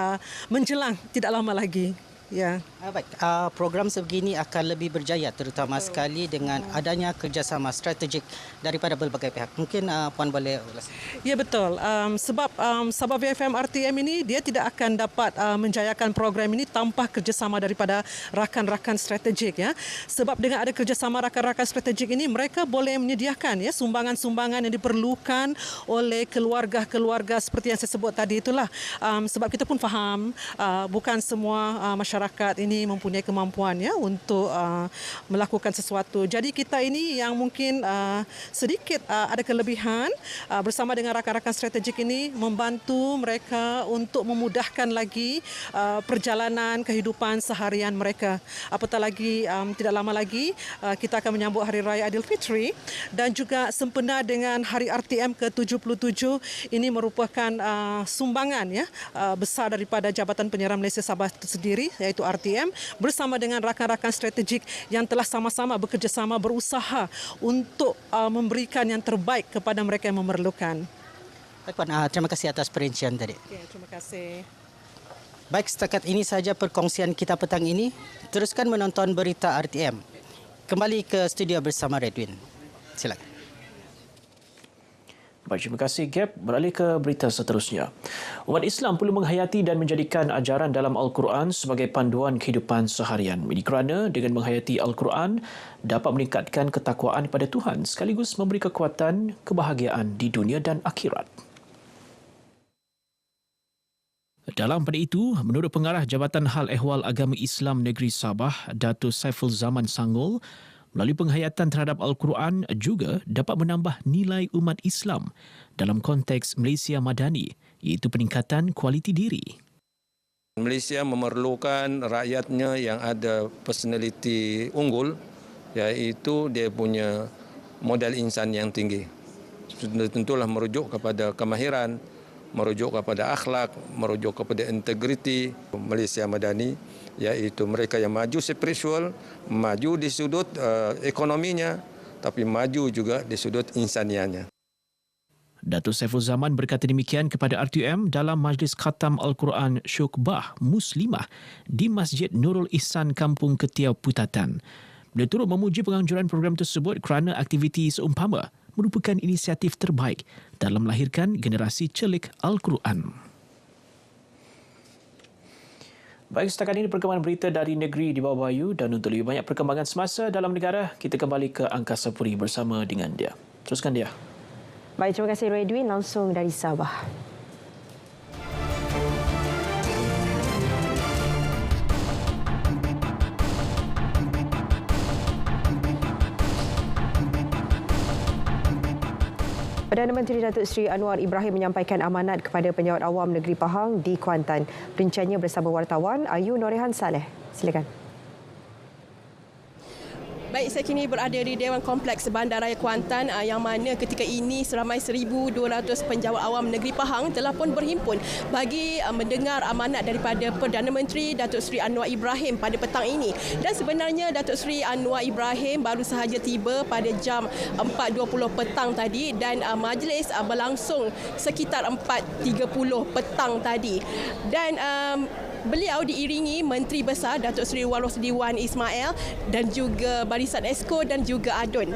S7: menjelang tidak lama lagi. Ya.
S2: Baik, program sebegini akan lebih berjaya, terutama sekali dengan adanya kerjasama strategik daripada berbagai pihak. Mungkin Puan boleh ulas.
S7: Ya, betul. Sebab Sabah VFM RTM ini dia tidak akan dapat menjayakan program ini tanpa kerjasama daripada rakan-rakan strategik, ya. Sebab dengan ada kerjasama rakan-rakan strategik ini, mereka boleh menyediakan, ya, sumbangan-sumbangan yang diperlukan oleh keluarga-keluarga seperti yang saya sebut tadi itulah. Sebab kita pun faham bukan semua masyarakat ini mempunyai kemampuan, ya, untuk melakukan sesuatu. Jadi kita ini yang mungkin sedikit ada kelebihan bersama dengan rakan-rakan strategik ini membantu mereka untuk memudahkan lagi perjalanan kehidupan seharian mereka. Apatah lagi tidak lama lagi kita akan menyambut Hari Raya Aidilfitri dan juga sempena dengan Hari RTM ke-77. Ini merupakan sumbangan, ya, besar daripada Jabatan Penyiaran Malaysia Sabah itu sendiri, iaitu RTM, bersama dengan rakan-rakan strategik yang telah sama-sama bekerjasama berusaha untuk memberikan yang terbaik kepada mereka yang memerlukan.
S2: Baik, Puan, terima kasih atas perincian tadi.
S7: Okay, terima kasih.
S2: Baik, setakat ini saja perkongsian kita petang ini. Teruskan menonton berita RTM. Kembali ke studio bersama Redwin. Silakan.
S28: Baik, terima kasih Gap. Beralih ke berita seterusnya. Umat Islam perlu menghayati dan menjadikan ajaran dalam Al-Quran sebagai panduan kehidupan seharian. Ini kerana dengan menghayati Al-Quran dapat meningkatkan ketakwaan pada Tuhan sekaligus memberi kekuatan kebahagiaan di dunia dan akhirat. Dalam pada itu, menurut Pengarah Jabatan Hal Ehwal Agama Islam Negeri Sabah, Datuk Saiful Zaman Sangol, melalui penghayatan terhadap Al-Quran juga dapat menambah nilai umat Islam dalam konteks Malaysia Madani, iaitu peningkatan kualiti diri.
S8: Malaysia memerlukan rakyatnya yang ada personaliti unggul, iaitu dia punya modal insan yang tinggi. Tentulah merujuk kepada kemahiran, merujuk kepada akhlak, merujuk kepada integriti. Malaysia Madani, iaitu mereka yang maju spiritual, maju di sudut ekonominya, tapi maju juga di sudut insanianya.
S28: Datuk Saiful Zaman berkata demikian kepada RTM dalam Majlis Khatam Al-Quran Syukbah Muslimah di Masjid Nurul Ihsan Kampung Ketiau Putatan. Beliau turut memuji penganjuran program tersebut kerana aktiviti seumpama merupakan inisiatif terbaik dalam melahirkan generasi celik Al-Quran. Baik, setakat ini perkembangan berita dari negeri di bawah bayu, dan untuk lebih banyak perkembangan semasa dalam negara, kita kembali ke Angkasa Puri bersama dengan dia. Teruskan dia.
S1: Baik, terima kasih Redwin langsung dari Sabah. Perdana Menteri Datuk Seri Anwar Ibrahim menyampaikan amanat kepada penjawat awam negeri Pahang di Kuantan. Perinciannya bersama wartawan Ayu Norehan Saleh. Silakan.
S9: Baik, saya kini berada di Dewan Kompleks Bandaraya Kuantan yang mana ketika ini seramai 1,200 penjawat awam negeri Pahang telah pun berhimpun bagi mendengar amanat daripada Perdana Menteri Datuk Seri Anwar Ibrahim pada petang ini. Dan sebenarnya Datuk Seri Anwar Ibrahim baru sahaja tiba pada jam 4.20 petang tadi dan majlis berlangsung sekitar 4.30 petang tadi. Dan beliau diiringi Menteri Besar Datuk Seri Wan Rosdiwan Ismail dan juga Barisan Esko dan juga ADUN.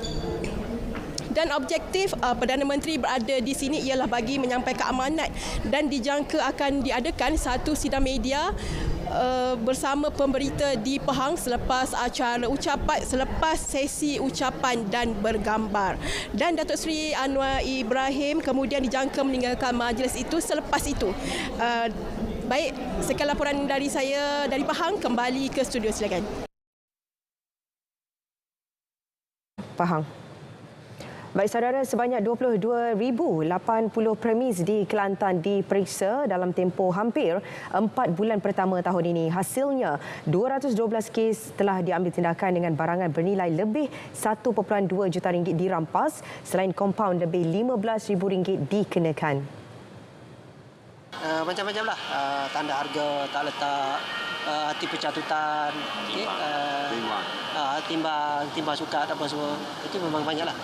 S9: Dan objektif Perdana Menteri berada di sini ialah bagi menyampaikan amanat dan dijangka akan diadakan satu sidang media bersama pemberita di Pahang selepas sesi ucapan dan bergambar. Dan Datuk Seri Anwar Ibrahim kemudian dijangka meninggalkan majlis itu selepas itu. Baik, sekian laporan dari saya dari Pahang, kembali ke studio, silakan.
S1: Pahang. Baik saudara, sebanyak 22,080 premis di Kelantan diperiksa dalam tempoh hampir 4 bulan pertama tahun ini. Hasilnya, 212 kes telah diambil tindakan dengan barangan bernilai lebih 1.2 juta ringgit dirampas selain kompaun lebih RM15,000 dikenakan.
S10: Macam-macam lah, tanda harga tak letak, hati pencatutan, okay? timbang sukat apa semua, itu memang banyak lah.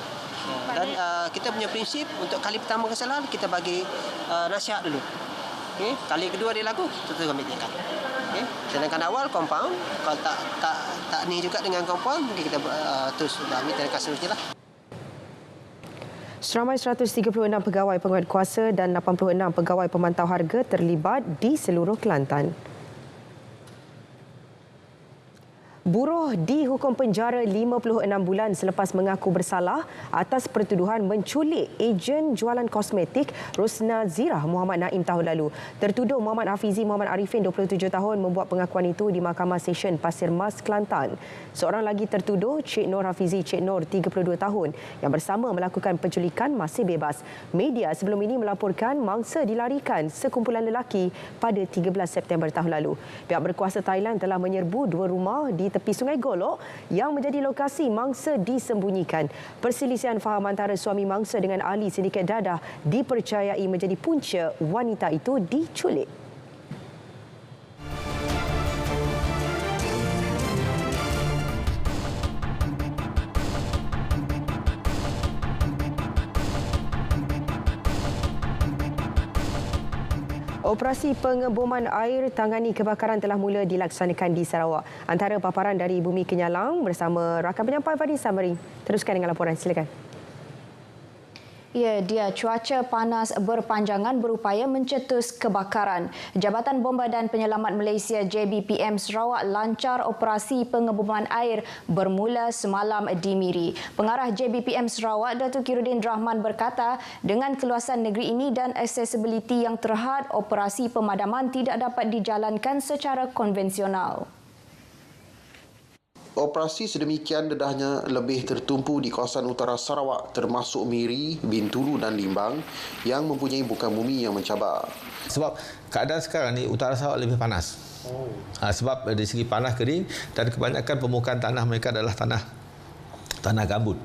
S10: Dan kita punya prinsip untuk kali pertama kesalahan kita bagi nasihat dulu. Okay? Kali kedua dia laku, kita ambil tindakan. Okay? Sedangkan awal compound, kalau tak ni juga dengan compound, mungkin kita terus ambil tindakan seterusnya lah.
S1: Seramai 136 pegawai penguatkuasa dan 86 pegawai pemantau harga terlibat di seluruh Kelantan. Buruh dihukum penjara 56 bulan selepas mengaku bersalah atas pertuduhan menculik ejen jualan kosmetik Rosna Zirah Muhammad Naim tahun lalu. Tertuduh Muhammad Hafizi Muhammad Arifin 27 tahun membuat pengakuan itu di Mahkamah Session Pasir Mas, Kelantan. Seorang lagi tertuduh, Cik Nur Hafizi Cik Nur 32 tahun yang bersama melakukan penculikan masih bebas. Media sebelum ini melaporkan mangsa dilarikan sekumpulan lelaki pada 13 September tahun lalu. Pihak berkuasa Thailand telah menyerbu 2 rumah di tepi Sungai Golok yang menjadi lokasi mangsa disembunyikan. Perselisihan faham antara suami mangsa dengan ahli sindiket dadah dipercayai menjadi punca wanita itu diculik. Operasi pengeboman air tangani kebakaran telah mula dilaksanakan di Sarawak. Antara paparan dari Bumi Kenyalang bersama rakan penyampai Fadi Samari. Teruskan dengan laporan, silakan.
S12: Ya, dia cuaca panas berpanjangan berupaya mencetus kebakaran. Jabatan Bomba dan Penyelamat Malaysia JBPM Sarawak lancar operasi pengeboman air bermula semalam di Miri. Pengarah JBPM Sarawak Datuk Khairuddin Rahman berkata, dengan keluasan negeri ini dan aksesibiliti yang terhad, operasi pemadaman tidak dapat dijalankan secara konvensional.
S13: Operasi sedemikian dedahnya lebih tertumpu di kawasan utara Sarawak termasuk Miri, Bintulu dan Limbang yang mempunyai bukan bumi yang mencabar.
S14: Sebab keadaan sekarang ni utara Sarawak lebih panas. Sebab dari segi panas kering dan kebanyakan permukaan tanah mereka adalah tanah gambut.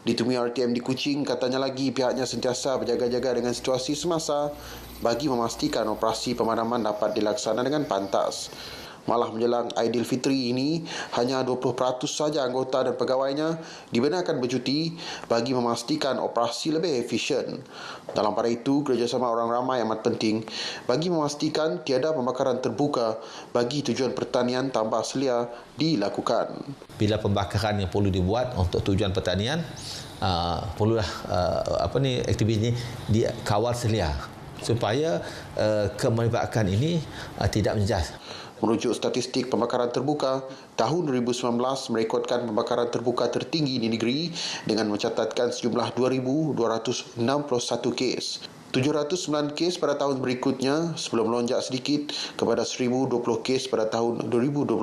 S13: Ditemui RTM di Kuching, katanya lagi pihaknya sentiasa berjaga-jaga dengan situasi semasa bagi memastikan operasi pemadaman dapat dilaksanakan dengan pantas. Malah menjelang Aidilfitri ini, hanya 20% saja anggota dan pegawainya dibenarkan bercuti bagi memastikan operasi lebih efisien. Dalam pada itu, kerjasama orang ramai amat penting bagi memastikan tiada pembakaran terbuka bagi tujuan pertanian tambah selia dilakukan.
S14: Bila pembakaran yang perlu dibuat untuk tujuan pertanian, perlulah aktiviti ini dikawal selia supaya kemeribatan ini tidak menjejas.
S13: Merujuk statistik pembakaran terbuka, tahun 2019 merekodkan pembakaran terbuka tertinggi di negeri dengan mencatatkan sejumlah 2,261 kes. 709 kes pada tahun berikutnya sebelum melonjak sedikit kepada 1,020 kes pada tahun 2021.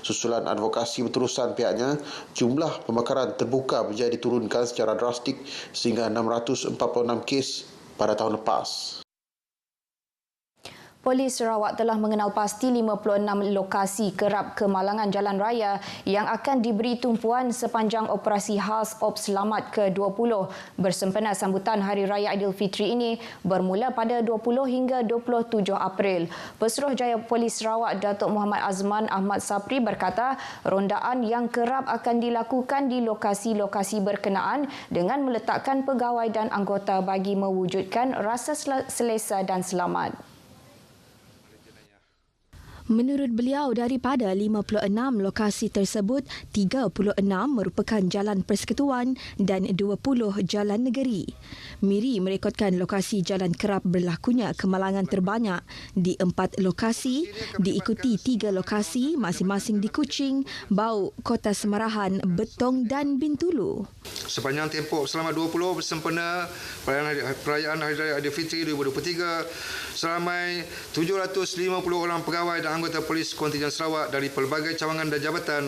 S13: Susulan advokasi berterusan pihaknya, jumlah pembakaran terbuka menjadi diturunkan secara drastik sehingga 646 kes pada tahun lepas.
S12: Polis Sarawak telah mengenal pasti 56 lokasi kerap kemalangan jalan raya yang akan diberi tumpuan sepanjang operasi khas Ops Selamat ke-20 bersempena sambutan Hari Raya Aidilfitri ini bermula pada 20 hingga 27 April. Pesuruhjaya Polis Sarawak Datuk Muhammad Azman Ahmad Sapri berkata, rondaan yang kerap akan dilakukan di lokasi-lokasi berkenaan dengan meletakkan pegawai dan anggota bagi mewujudkan rasa selesa dan selamat.
S15: Menurut beliau, daripada 56 lokasi tersebut, 36 merupakan jalan persekutuan dan 20 jalan negeri. Miri merekodkan lokasi jalan kerap berlakunya kemalangan terbanyak di 4 lokasi, diikuti 3 lokasi masing-masing di Kuching, Bau, Kota Semarahan, Betong dan Bintulu.
S16: Sepanjang tempoh selama 20 bersempena perayaan Hari Raya Aidilfitri 2023, seramai 750 orang pegawai dan anggota polis kontingen Sarawak dari pelbagai cawangan dan jabatan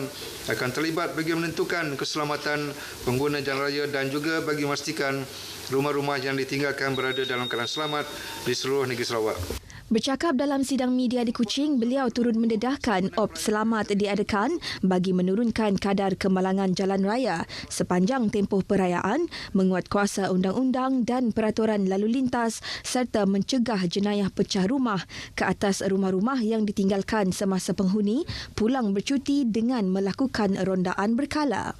S16: akan terlibat bagi menentukan keselamatan pengguna jalan raya dan juga bagi memastikan rumah-rumah yang ditinggalkan berada dalam keadaan selamat di seluruh negeri Sarawak.
S15: Bercakap dalam sidang media di Kuching, beliau turut mendedahkan ops selamat diadakan bagi menurunkan kadar kemalangan jalan raya sepanjang tempoh perayaan, menguatkuasa undang-undang dan peraturan lalu lintas serta mencegah jenayah pecah rumah ke atas rumah-rumah yang ditinggalkan semasa penghuni pulang bercuti dengan melakukan rondaan berkala.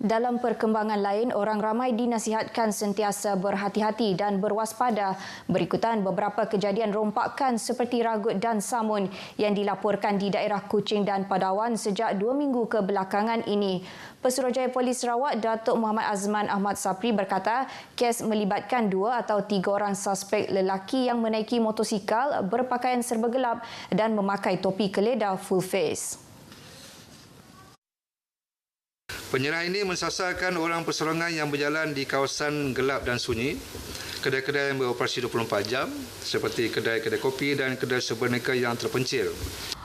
S12: Dalam perkembangan lain, orang ramai dinasihatkan sentiasa berhati-hati dan berwaspada berikutan beberapa kejadian rompakan seperti ragut dan samun yang dilaporkan di daerah Kuching dan Padawan sejak 2 minggu kebelakangan ini. Pesuruhjaya Polis Sarawak, Datuk Muhammad Azman Ahmad Sapri berkata, kes melibatkan 2 atau 3 orang suspek lelaki yang menaiki motosikal berpakaian serba gelap dan memakai topi keleda full face.
S16: Penyerahan ini mensasarkan orang perseorangan yang berjalan di kawasan gelap dan sunyi, kedai-kedai yang beroperasi 24 jam seperti kedai-kedai kopi dan kedai sebenarnya yang terpencil.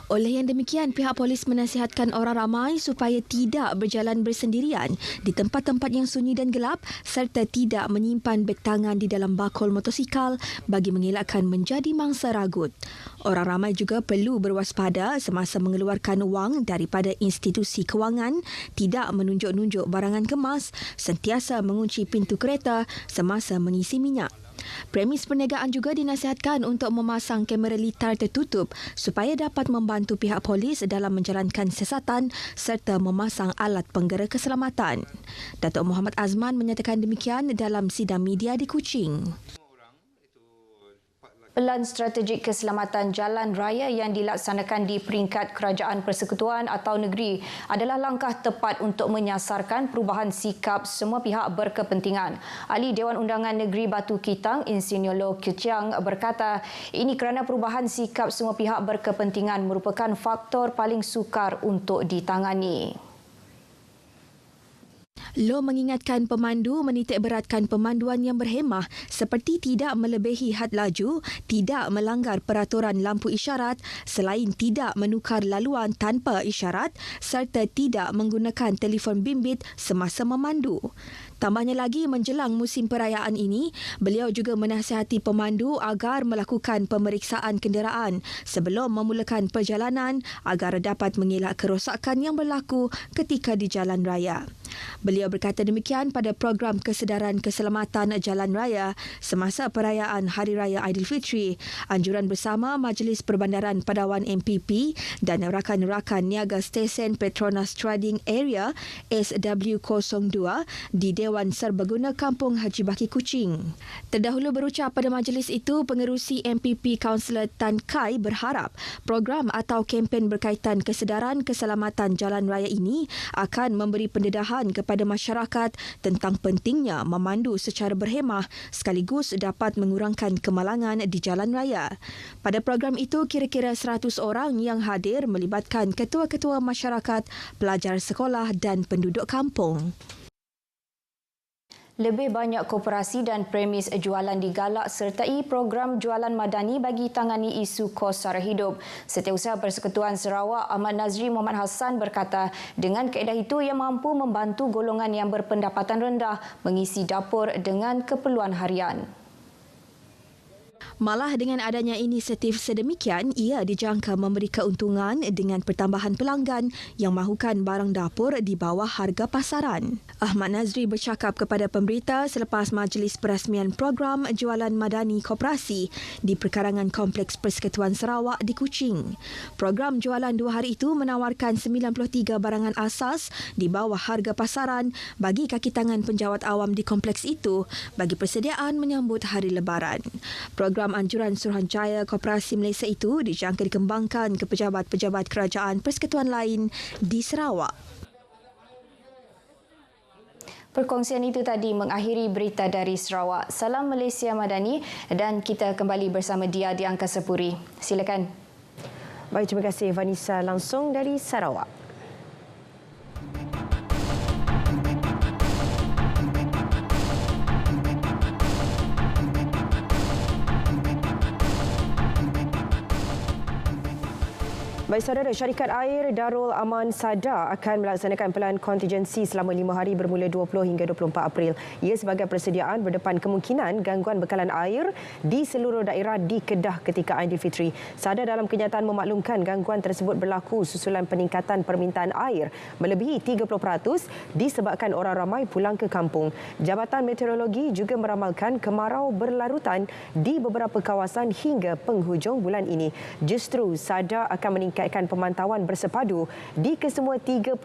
S15: Oleh yang demikian, pihak polis menasihatkan orang ramai supaya tidak berjalan bersendirian di tempat-tempat yang sunyi dan gelap serta tidak menyimpan beg tangan di dalam bakul motosikal bagi mengelakkan menjadi mangsa ragut. Orang ramai juga perlu berwaspada semasa mengeluarkan wang daripada institusi kewangan, tidak menunjuk-nunjuk barangan kemas, sentiasa mengunci pintu kereta semasa mengisi minyak. Premis perniagaan juga dinasihatkan untuk memasang kamera litar tertutup supaya dapat membantu pihak polis dalam menjalankan siasatan serta memasang alat penggera keselamatan. Datuk Muhammad Azman menyatakan demikian dalam sidang media di Kuching.
S12: Pelan strategik keselamatan jalan raya yang dilaksanakan di peringkat kerajaan persekutuan atau negeri adalah langkah tepat untuk menyasarkan perubahan sikap semua pihak berkepentingan. Ahli Dewan Undangan Negeri Batu Kitang, Insinyur Loh Kechiang berkata, ini kerana perubahan sikap semua pihak berkepentingan merupakan faktor paling sukar untuk ditangani.
S15: Loh mengingatkan pemandu menitik beratkan pemanduan yang berhemah seperti tidak melebihi had laju, tidak melanggar peraturan lampu isyarat selain tidak menukar laluan tanpa isyarat serta tidak menggunakan telefon bimbit semasa memandu. Tambahnya lagi, menjelang musim perayaan ini, beliau juga menasihati pemandu agar melakukan pemeriksaan kenderaan sebelum memulakan perjalanan agar dapat mengelak kerosakan yang berlaku ketika di jalan raya. Beliau berkata demikian pada program kesedaran keselamatan jalan raya semasa perayaan Hari Raya Aidilfitri, anjuran bersama Majlis Perbandaran Padawan MPP dan rakan-rakan niaga stesen Petronas Trading Area SW02 di Dewan Serbaguna Kampung Haji Baki Kuching. Terdahulu berucap pada majlis itu, pengerusi MPP Kaunselor Tan Kai berharap program atau kempen berkaitan kesedaran keselamatan jalan raya ini akan memberi pendedahan kepada masyarakat tentang pentingnya memandu secara berhemah sekaligus dapat mengurangkan kemalangan di jalan raya. Pada program itu, kira-kira 100 orang yang hadir melibatkan ketua-ketua masyarakat, pelajar sekolah dan penduduk kampung.
S12: Lebih banyak koperasi dan premis jualan digalak sertai program jualan madani bagi tangani isu kos sara hidup. Setiausaha Persekutuan Sarawak Ahmad Nazri Muhammad Hassan berkata, dengan kaedah itu ia mampu membantu golongan yang berpendapatan rendah mengisi dapur dengan keperluan harian.
S15: Malah dengan adanya inisiatif sedemikian, ia dijangka memberi keuntungan dengan pertambahan pelanggan yang mahukan barang dapur di bawah harga pasaran. Ahmad Nazri bercakap kepada pemberita selepas majlis perasmian program jualan madani koperasi di perkarangan Kompleks Persekutuan Sarawak di Kuching. Program jualan 2 hari itu menawarkan 93 barangan asas di bawah harga pasaran bagi kaki tangan penjawat awam di kompleks itu bagi persediaan menyambut Hari Lebaran. Program anjuran Suruhanjaya Koperasi Malaysia itu dijangka dikembangkan ke pejabat-pejabat kerajaan persekutuan lain di Sarawak.
S12: Perkongsian itu tadi mengakhiri berita dari Sarawak. Salam Malaysia Madani dan kita kembali bersama Dia di Angkasa Puri. Silakan.
S1: Baik, terima kasih Vanessa langsung dari Sarawak. Baik saudara, syarikat air Darul Aman Sada akan melaksanakan pelan kontingensi selama 5 hari bermula 20 hingga 24 April. Ia sebagai persediaan berdepan kemungkinan gangguan bekalan air di seluruh daerah di Kedah ketika Aidilfitri. Sada dalam kenyataan memaklumkan gangguan tersebut berlaku susulan peningkatan permintaan air melebihi 30% disebabkan orang ramai pulang ke kampung. Jabatan Meteorologi juga meramalkan kemarau berlarutan di beberapa kawasan hingga penghujung bulan ini. Justru Sada akan meningkatkan pemantauan bersepadu di kesemua 35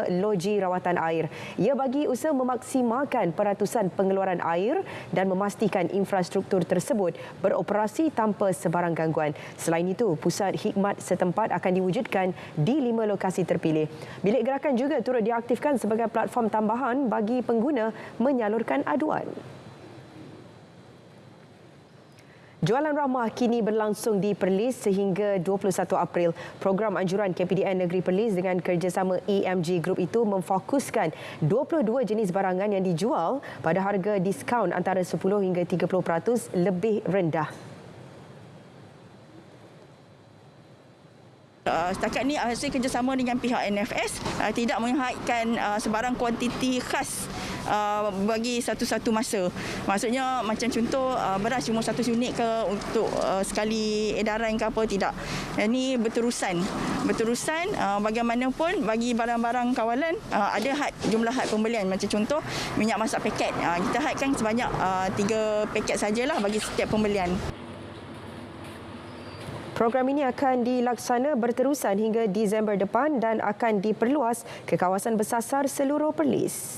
S1: loji rawatan air. Ia bagi usaha memaksimalkan peratusan pengeluaran air dan memastikan infrastruktur tersebut beroperasi tanpa sebarang gangguan. Selain itu, pusat khidmat setempat akan diwujudkan di 5 lokasi terpilih. Bilik gerakan juga turut diaktifkan sebagai platform tambahan bagi pengguna menyalurkan aduan. Jualan ramah kini berlangsung di Perlis sehingga 21 April. Program anjuran KPDN Negeri Perlis dengan kerjasama EMG Group itu memfokuskan 22 jenis barangan yang dijual pada harga diskaun antara 10 hingga 30% lebih rendah.
S3: Setakat ini hasil kerjasama dengan pihak NFS tidak menghadkan sebarang kuantiti khas bagi satu-satu masa. Maksudnya macam contoh beras cuma 1 unit ke untuk sekali edaran ke apa, tidak. Ini berterusan. Bagaimanapun bagi barang-barang kawalan ada had, jumlah had pembelian. Macam contoh minyak masak paket. Kita hadkan sebanyak 3 paket sajalah bagi setiap pembelian.
S1: Program ini akan dilaksana berterusan hingga Disember depan dan akan diperluas ke kawasan bersasar seluruh Perlis.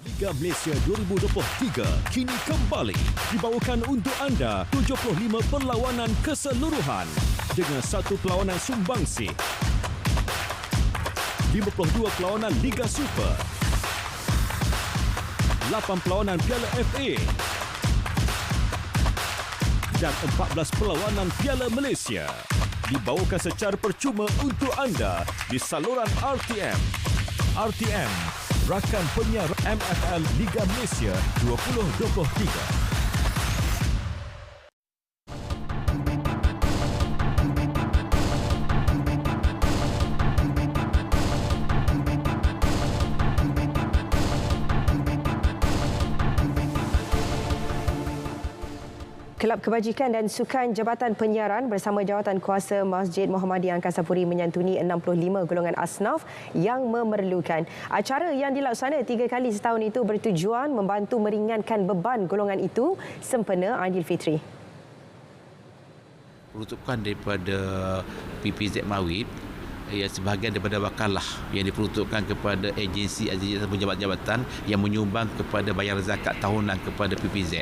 S4: Liga Malaysia 2023 kini kembali dibawakan untuk anda 75 perlawanan keseluruhan dengan 1 perlawanan sumbangsi, 52 perlawanan Liga Super, 8 perlawanan Piala FA dan 14 perlawanan Piala Malaysia. Dibawakan secara percuma untuk anda di saluran RTM. RTM, rakan penyiar MFL Liga Malaysia 2023.
S1: Kelab Kebajikan dan Sukan Jabatan Penyiaran bersama Jawatan Kuasa Masjid Muhammadiyah Angkasa Puri menyantuni 65 golongan asnaf yang memerlukan. Acara yang dilaksana 3 kali setahun itu bertujuan membantu meringankan beban golongan itu sempena Aidilfitri.
S11: Peruntukan daripada PPZ Mawib ia sebahagian daripada wakalah yang diperuntukkan kepada agensi atau pejabat-jabatan yang menyumbang kepada bayaran zakat tahunan kepada PPZ.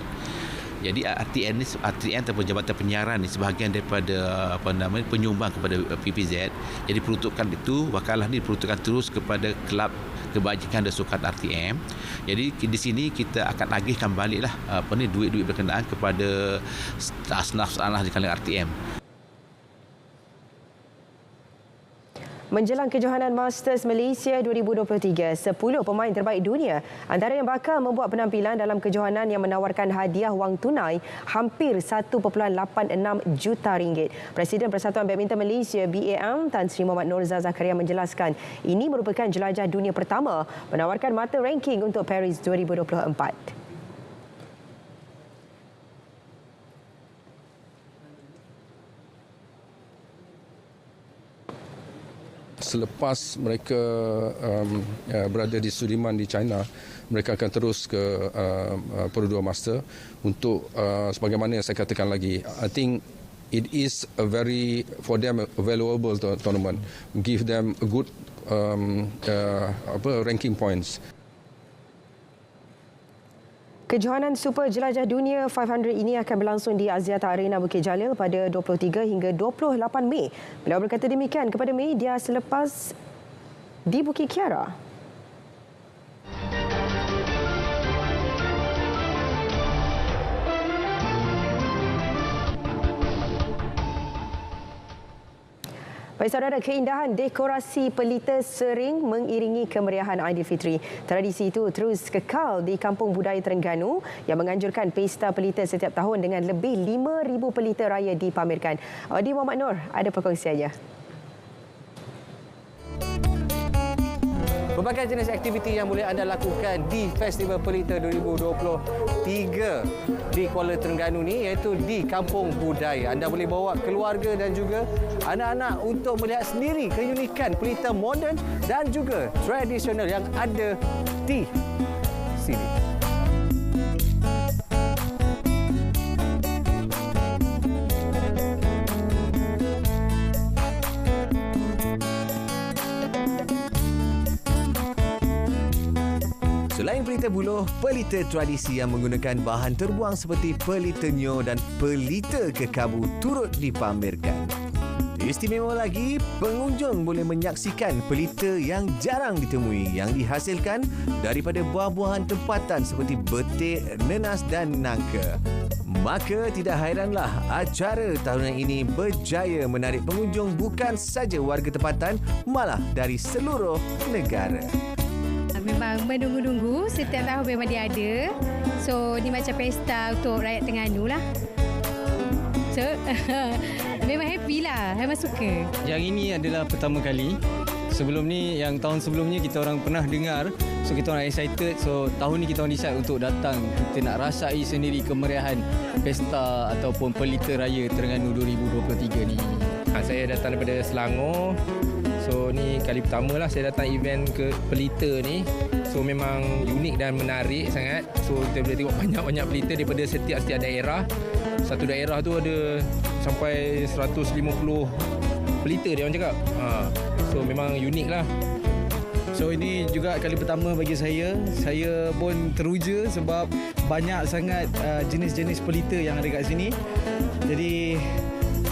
S11: Jadi RTN ataupun Jabatan Penyiaran ni sebahagian daripada penyumbang kepada PPZ. Jadi peruntukan itu, wakalah ni diperuntukkan terus kepada Kelab Kebajikan dan Sukan RTM. Jadi di sini kita akan agihkan baliklah duit-duit berkenaan kepada asnaf-asnaf di kalangan RTM.
S1: Menjelang kejohanan Masters Malaysia 2023, 10 pemain terbaik dunia antara yang bakal membuat penampilan dalam kejohanan yang menawarkan hadiah wang tunai hampir 1.86 juta ringgit. Presiden Persatuan Badminton Malaysia BAM Tan Sri Mohamad Norza Zakaria menjelaskan ini merupakan jelajah dunia pertama menawarkan mata ranking untuk Paris 2024.
S17: Selepas mereka berada di Sudirman di China, mereka akan terus ke Perodua Master untuk sebagaimana yang saya katakan lagi. I think it is a very for them a valuable tournament. Give them a good ranking points.
S1: Kejohanan Super Jelajah Dunia 500 ini akan berlangsung di Axiata Arena Bukit Jalil pada 23 hingga 28 Mei. Beliau berkata demikian kepada media selepas di Bukit Kiara. Baik saudara, keindahan dekorasi pelita sering mengiringi kemeriahan Aidilfitri. Tradisi itu terus kekal di Kampung Budaya Terengganu yang menganjurkan pesta pelita setiap tahun dengan lebih 5,000 pelita raya dipamerkan. Adi Muhammad Nur ada perkongsiannya.
S18: Berbagai jenis aktiviti yang boleh anda lakukan di Festival Pelita 2023 di Kuala Terengganu ni, iaitu di Kampung Budaya. Anda boleh bawa keluarga dan juga anak-anak untuk melihat sendiri keunikan pelita moden dan juga tradisional yang ada di sini.
S19: Selain pelita buluh, pelita tradisi yang menggunakan bahan terbuang seperti pelita nyo dan pelita kekabu turut dipamerkan. Istimewa lagi, pengunjung boleh menyaksikan pelita yang jarang ditemui yang dihasilkan daripada buah-buahan tempatan seperti betik, nenas dan nangka. Maka tidak hairanlah acara tahunan ini berjaya menarik pengunjung bukan saja warga tempatan, malah dari seluruh negara.
S20: Memang menunggu-nunggu, setiap tahun memang dia ada. So, ni macam pesta untuk rakyat Terengganu lah. So, memang happy lah, memang suka.
S21: Yang ini adalah pertama kali. Sebelum ni, yang tahun sebelumnya kita orang pernah dengar. So, kita orang excited. So, tahun ni kita orang decide untuk datang. Kita nak rasai sendiri kemeriahan pesta ataupun pelita raya Terengganu 2023 ni.
S22: Saya datang daripada Selangor. So ni kali pertama lah saya datang event ke pelita ni. So memang unik dan menarik sangat. So kita boleh tengok banyak-banyak pelita daripada setiap daerah. Satu daerah tu ada sampai 150 pelita dia orang cakap. So memang unik lah.
S23: So ini juga kali pertama bagi saya. Saya pun teruja sebab banyak sangat jenis-jenis pelita yang ada kat sini. Jadi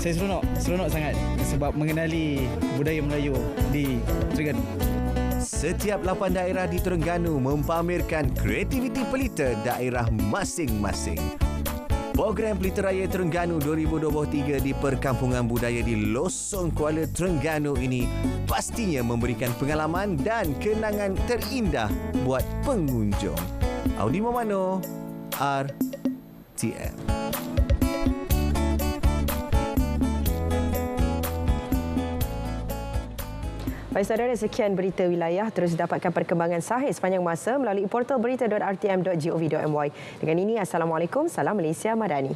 S23: saya seronok sangat sebab mengenali budaya Melayu di Terengganu.
S19: Setiap 8 daerah di Terengganu mempamerkan kreativiti pelita daerah masing-masing. Program Pelita Raya Terengganu 2023 di Perkampungan Budaya di Losong Kuala Terengganu ini pastinya memberikan pengalaman dan kenangan terindah buat pengunjung. Audi Momano, RTM.
S1: Baik saudara, sekian berita wilayah. Terus dapatkan perkembangan sahih sepanjang masa melalui portal berita.rtm.gov.my. Dengan ini, Assalamualaikum, salam Malaysia Madani.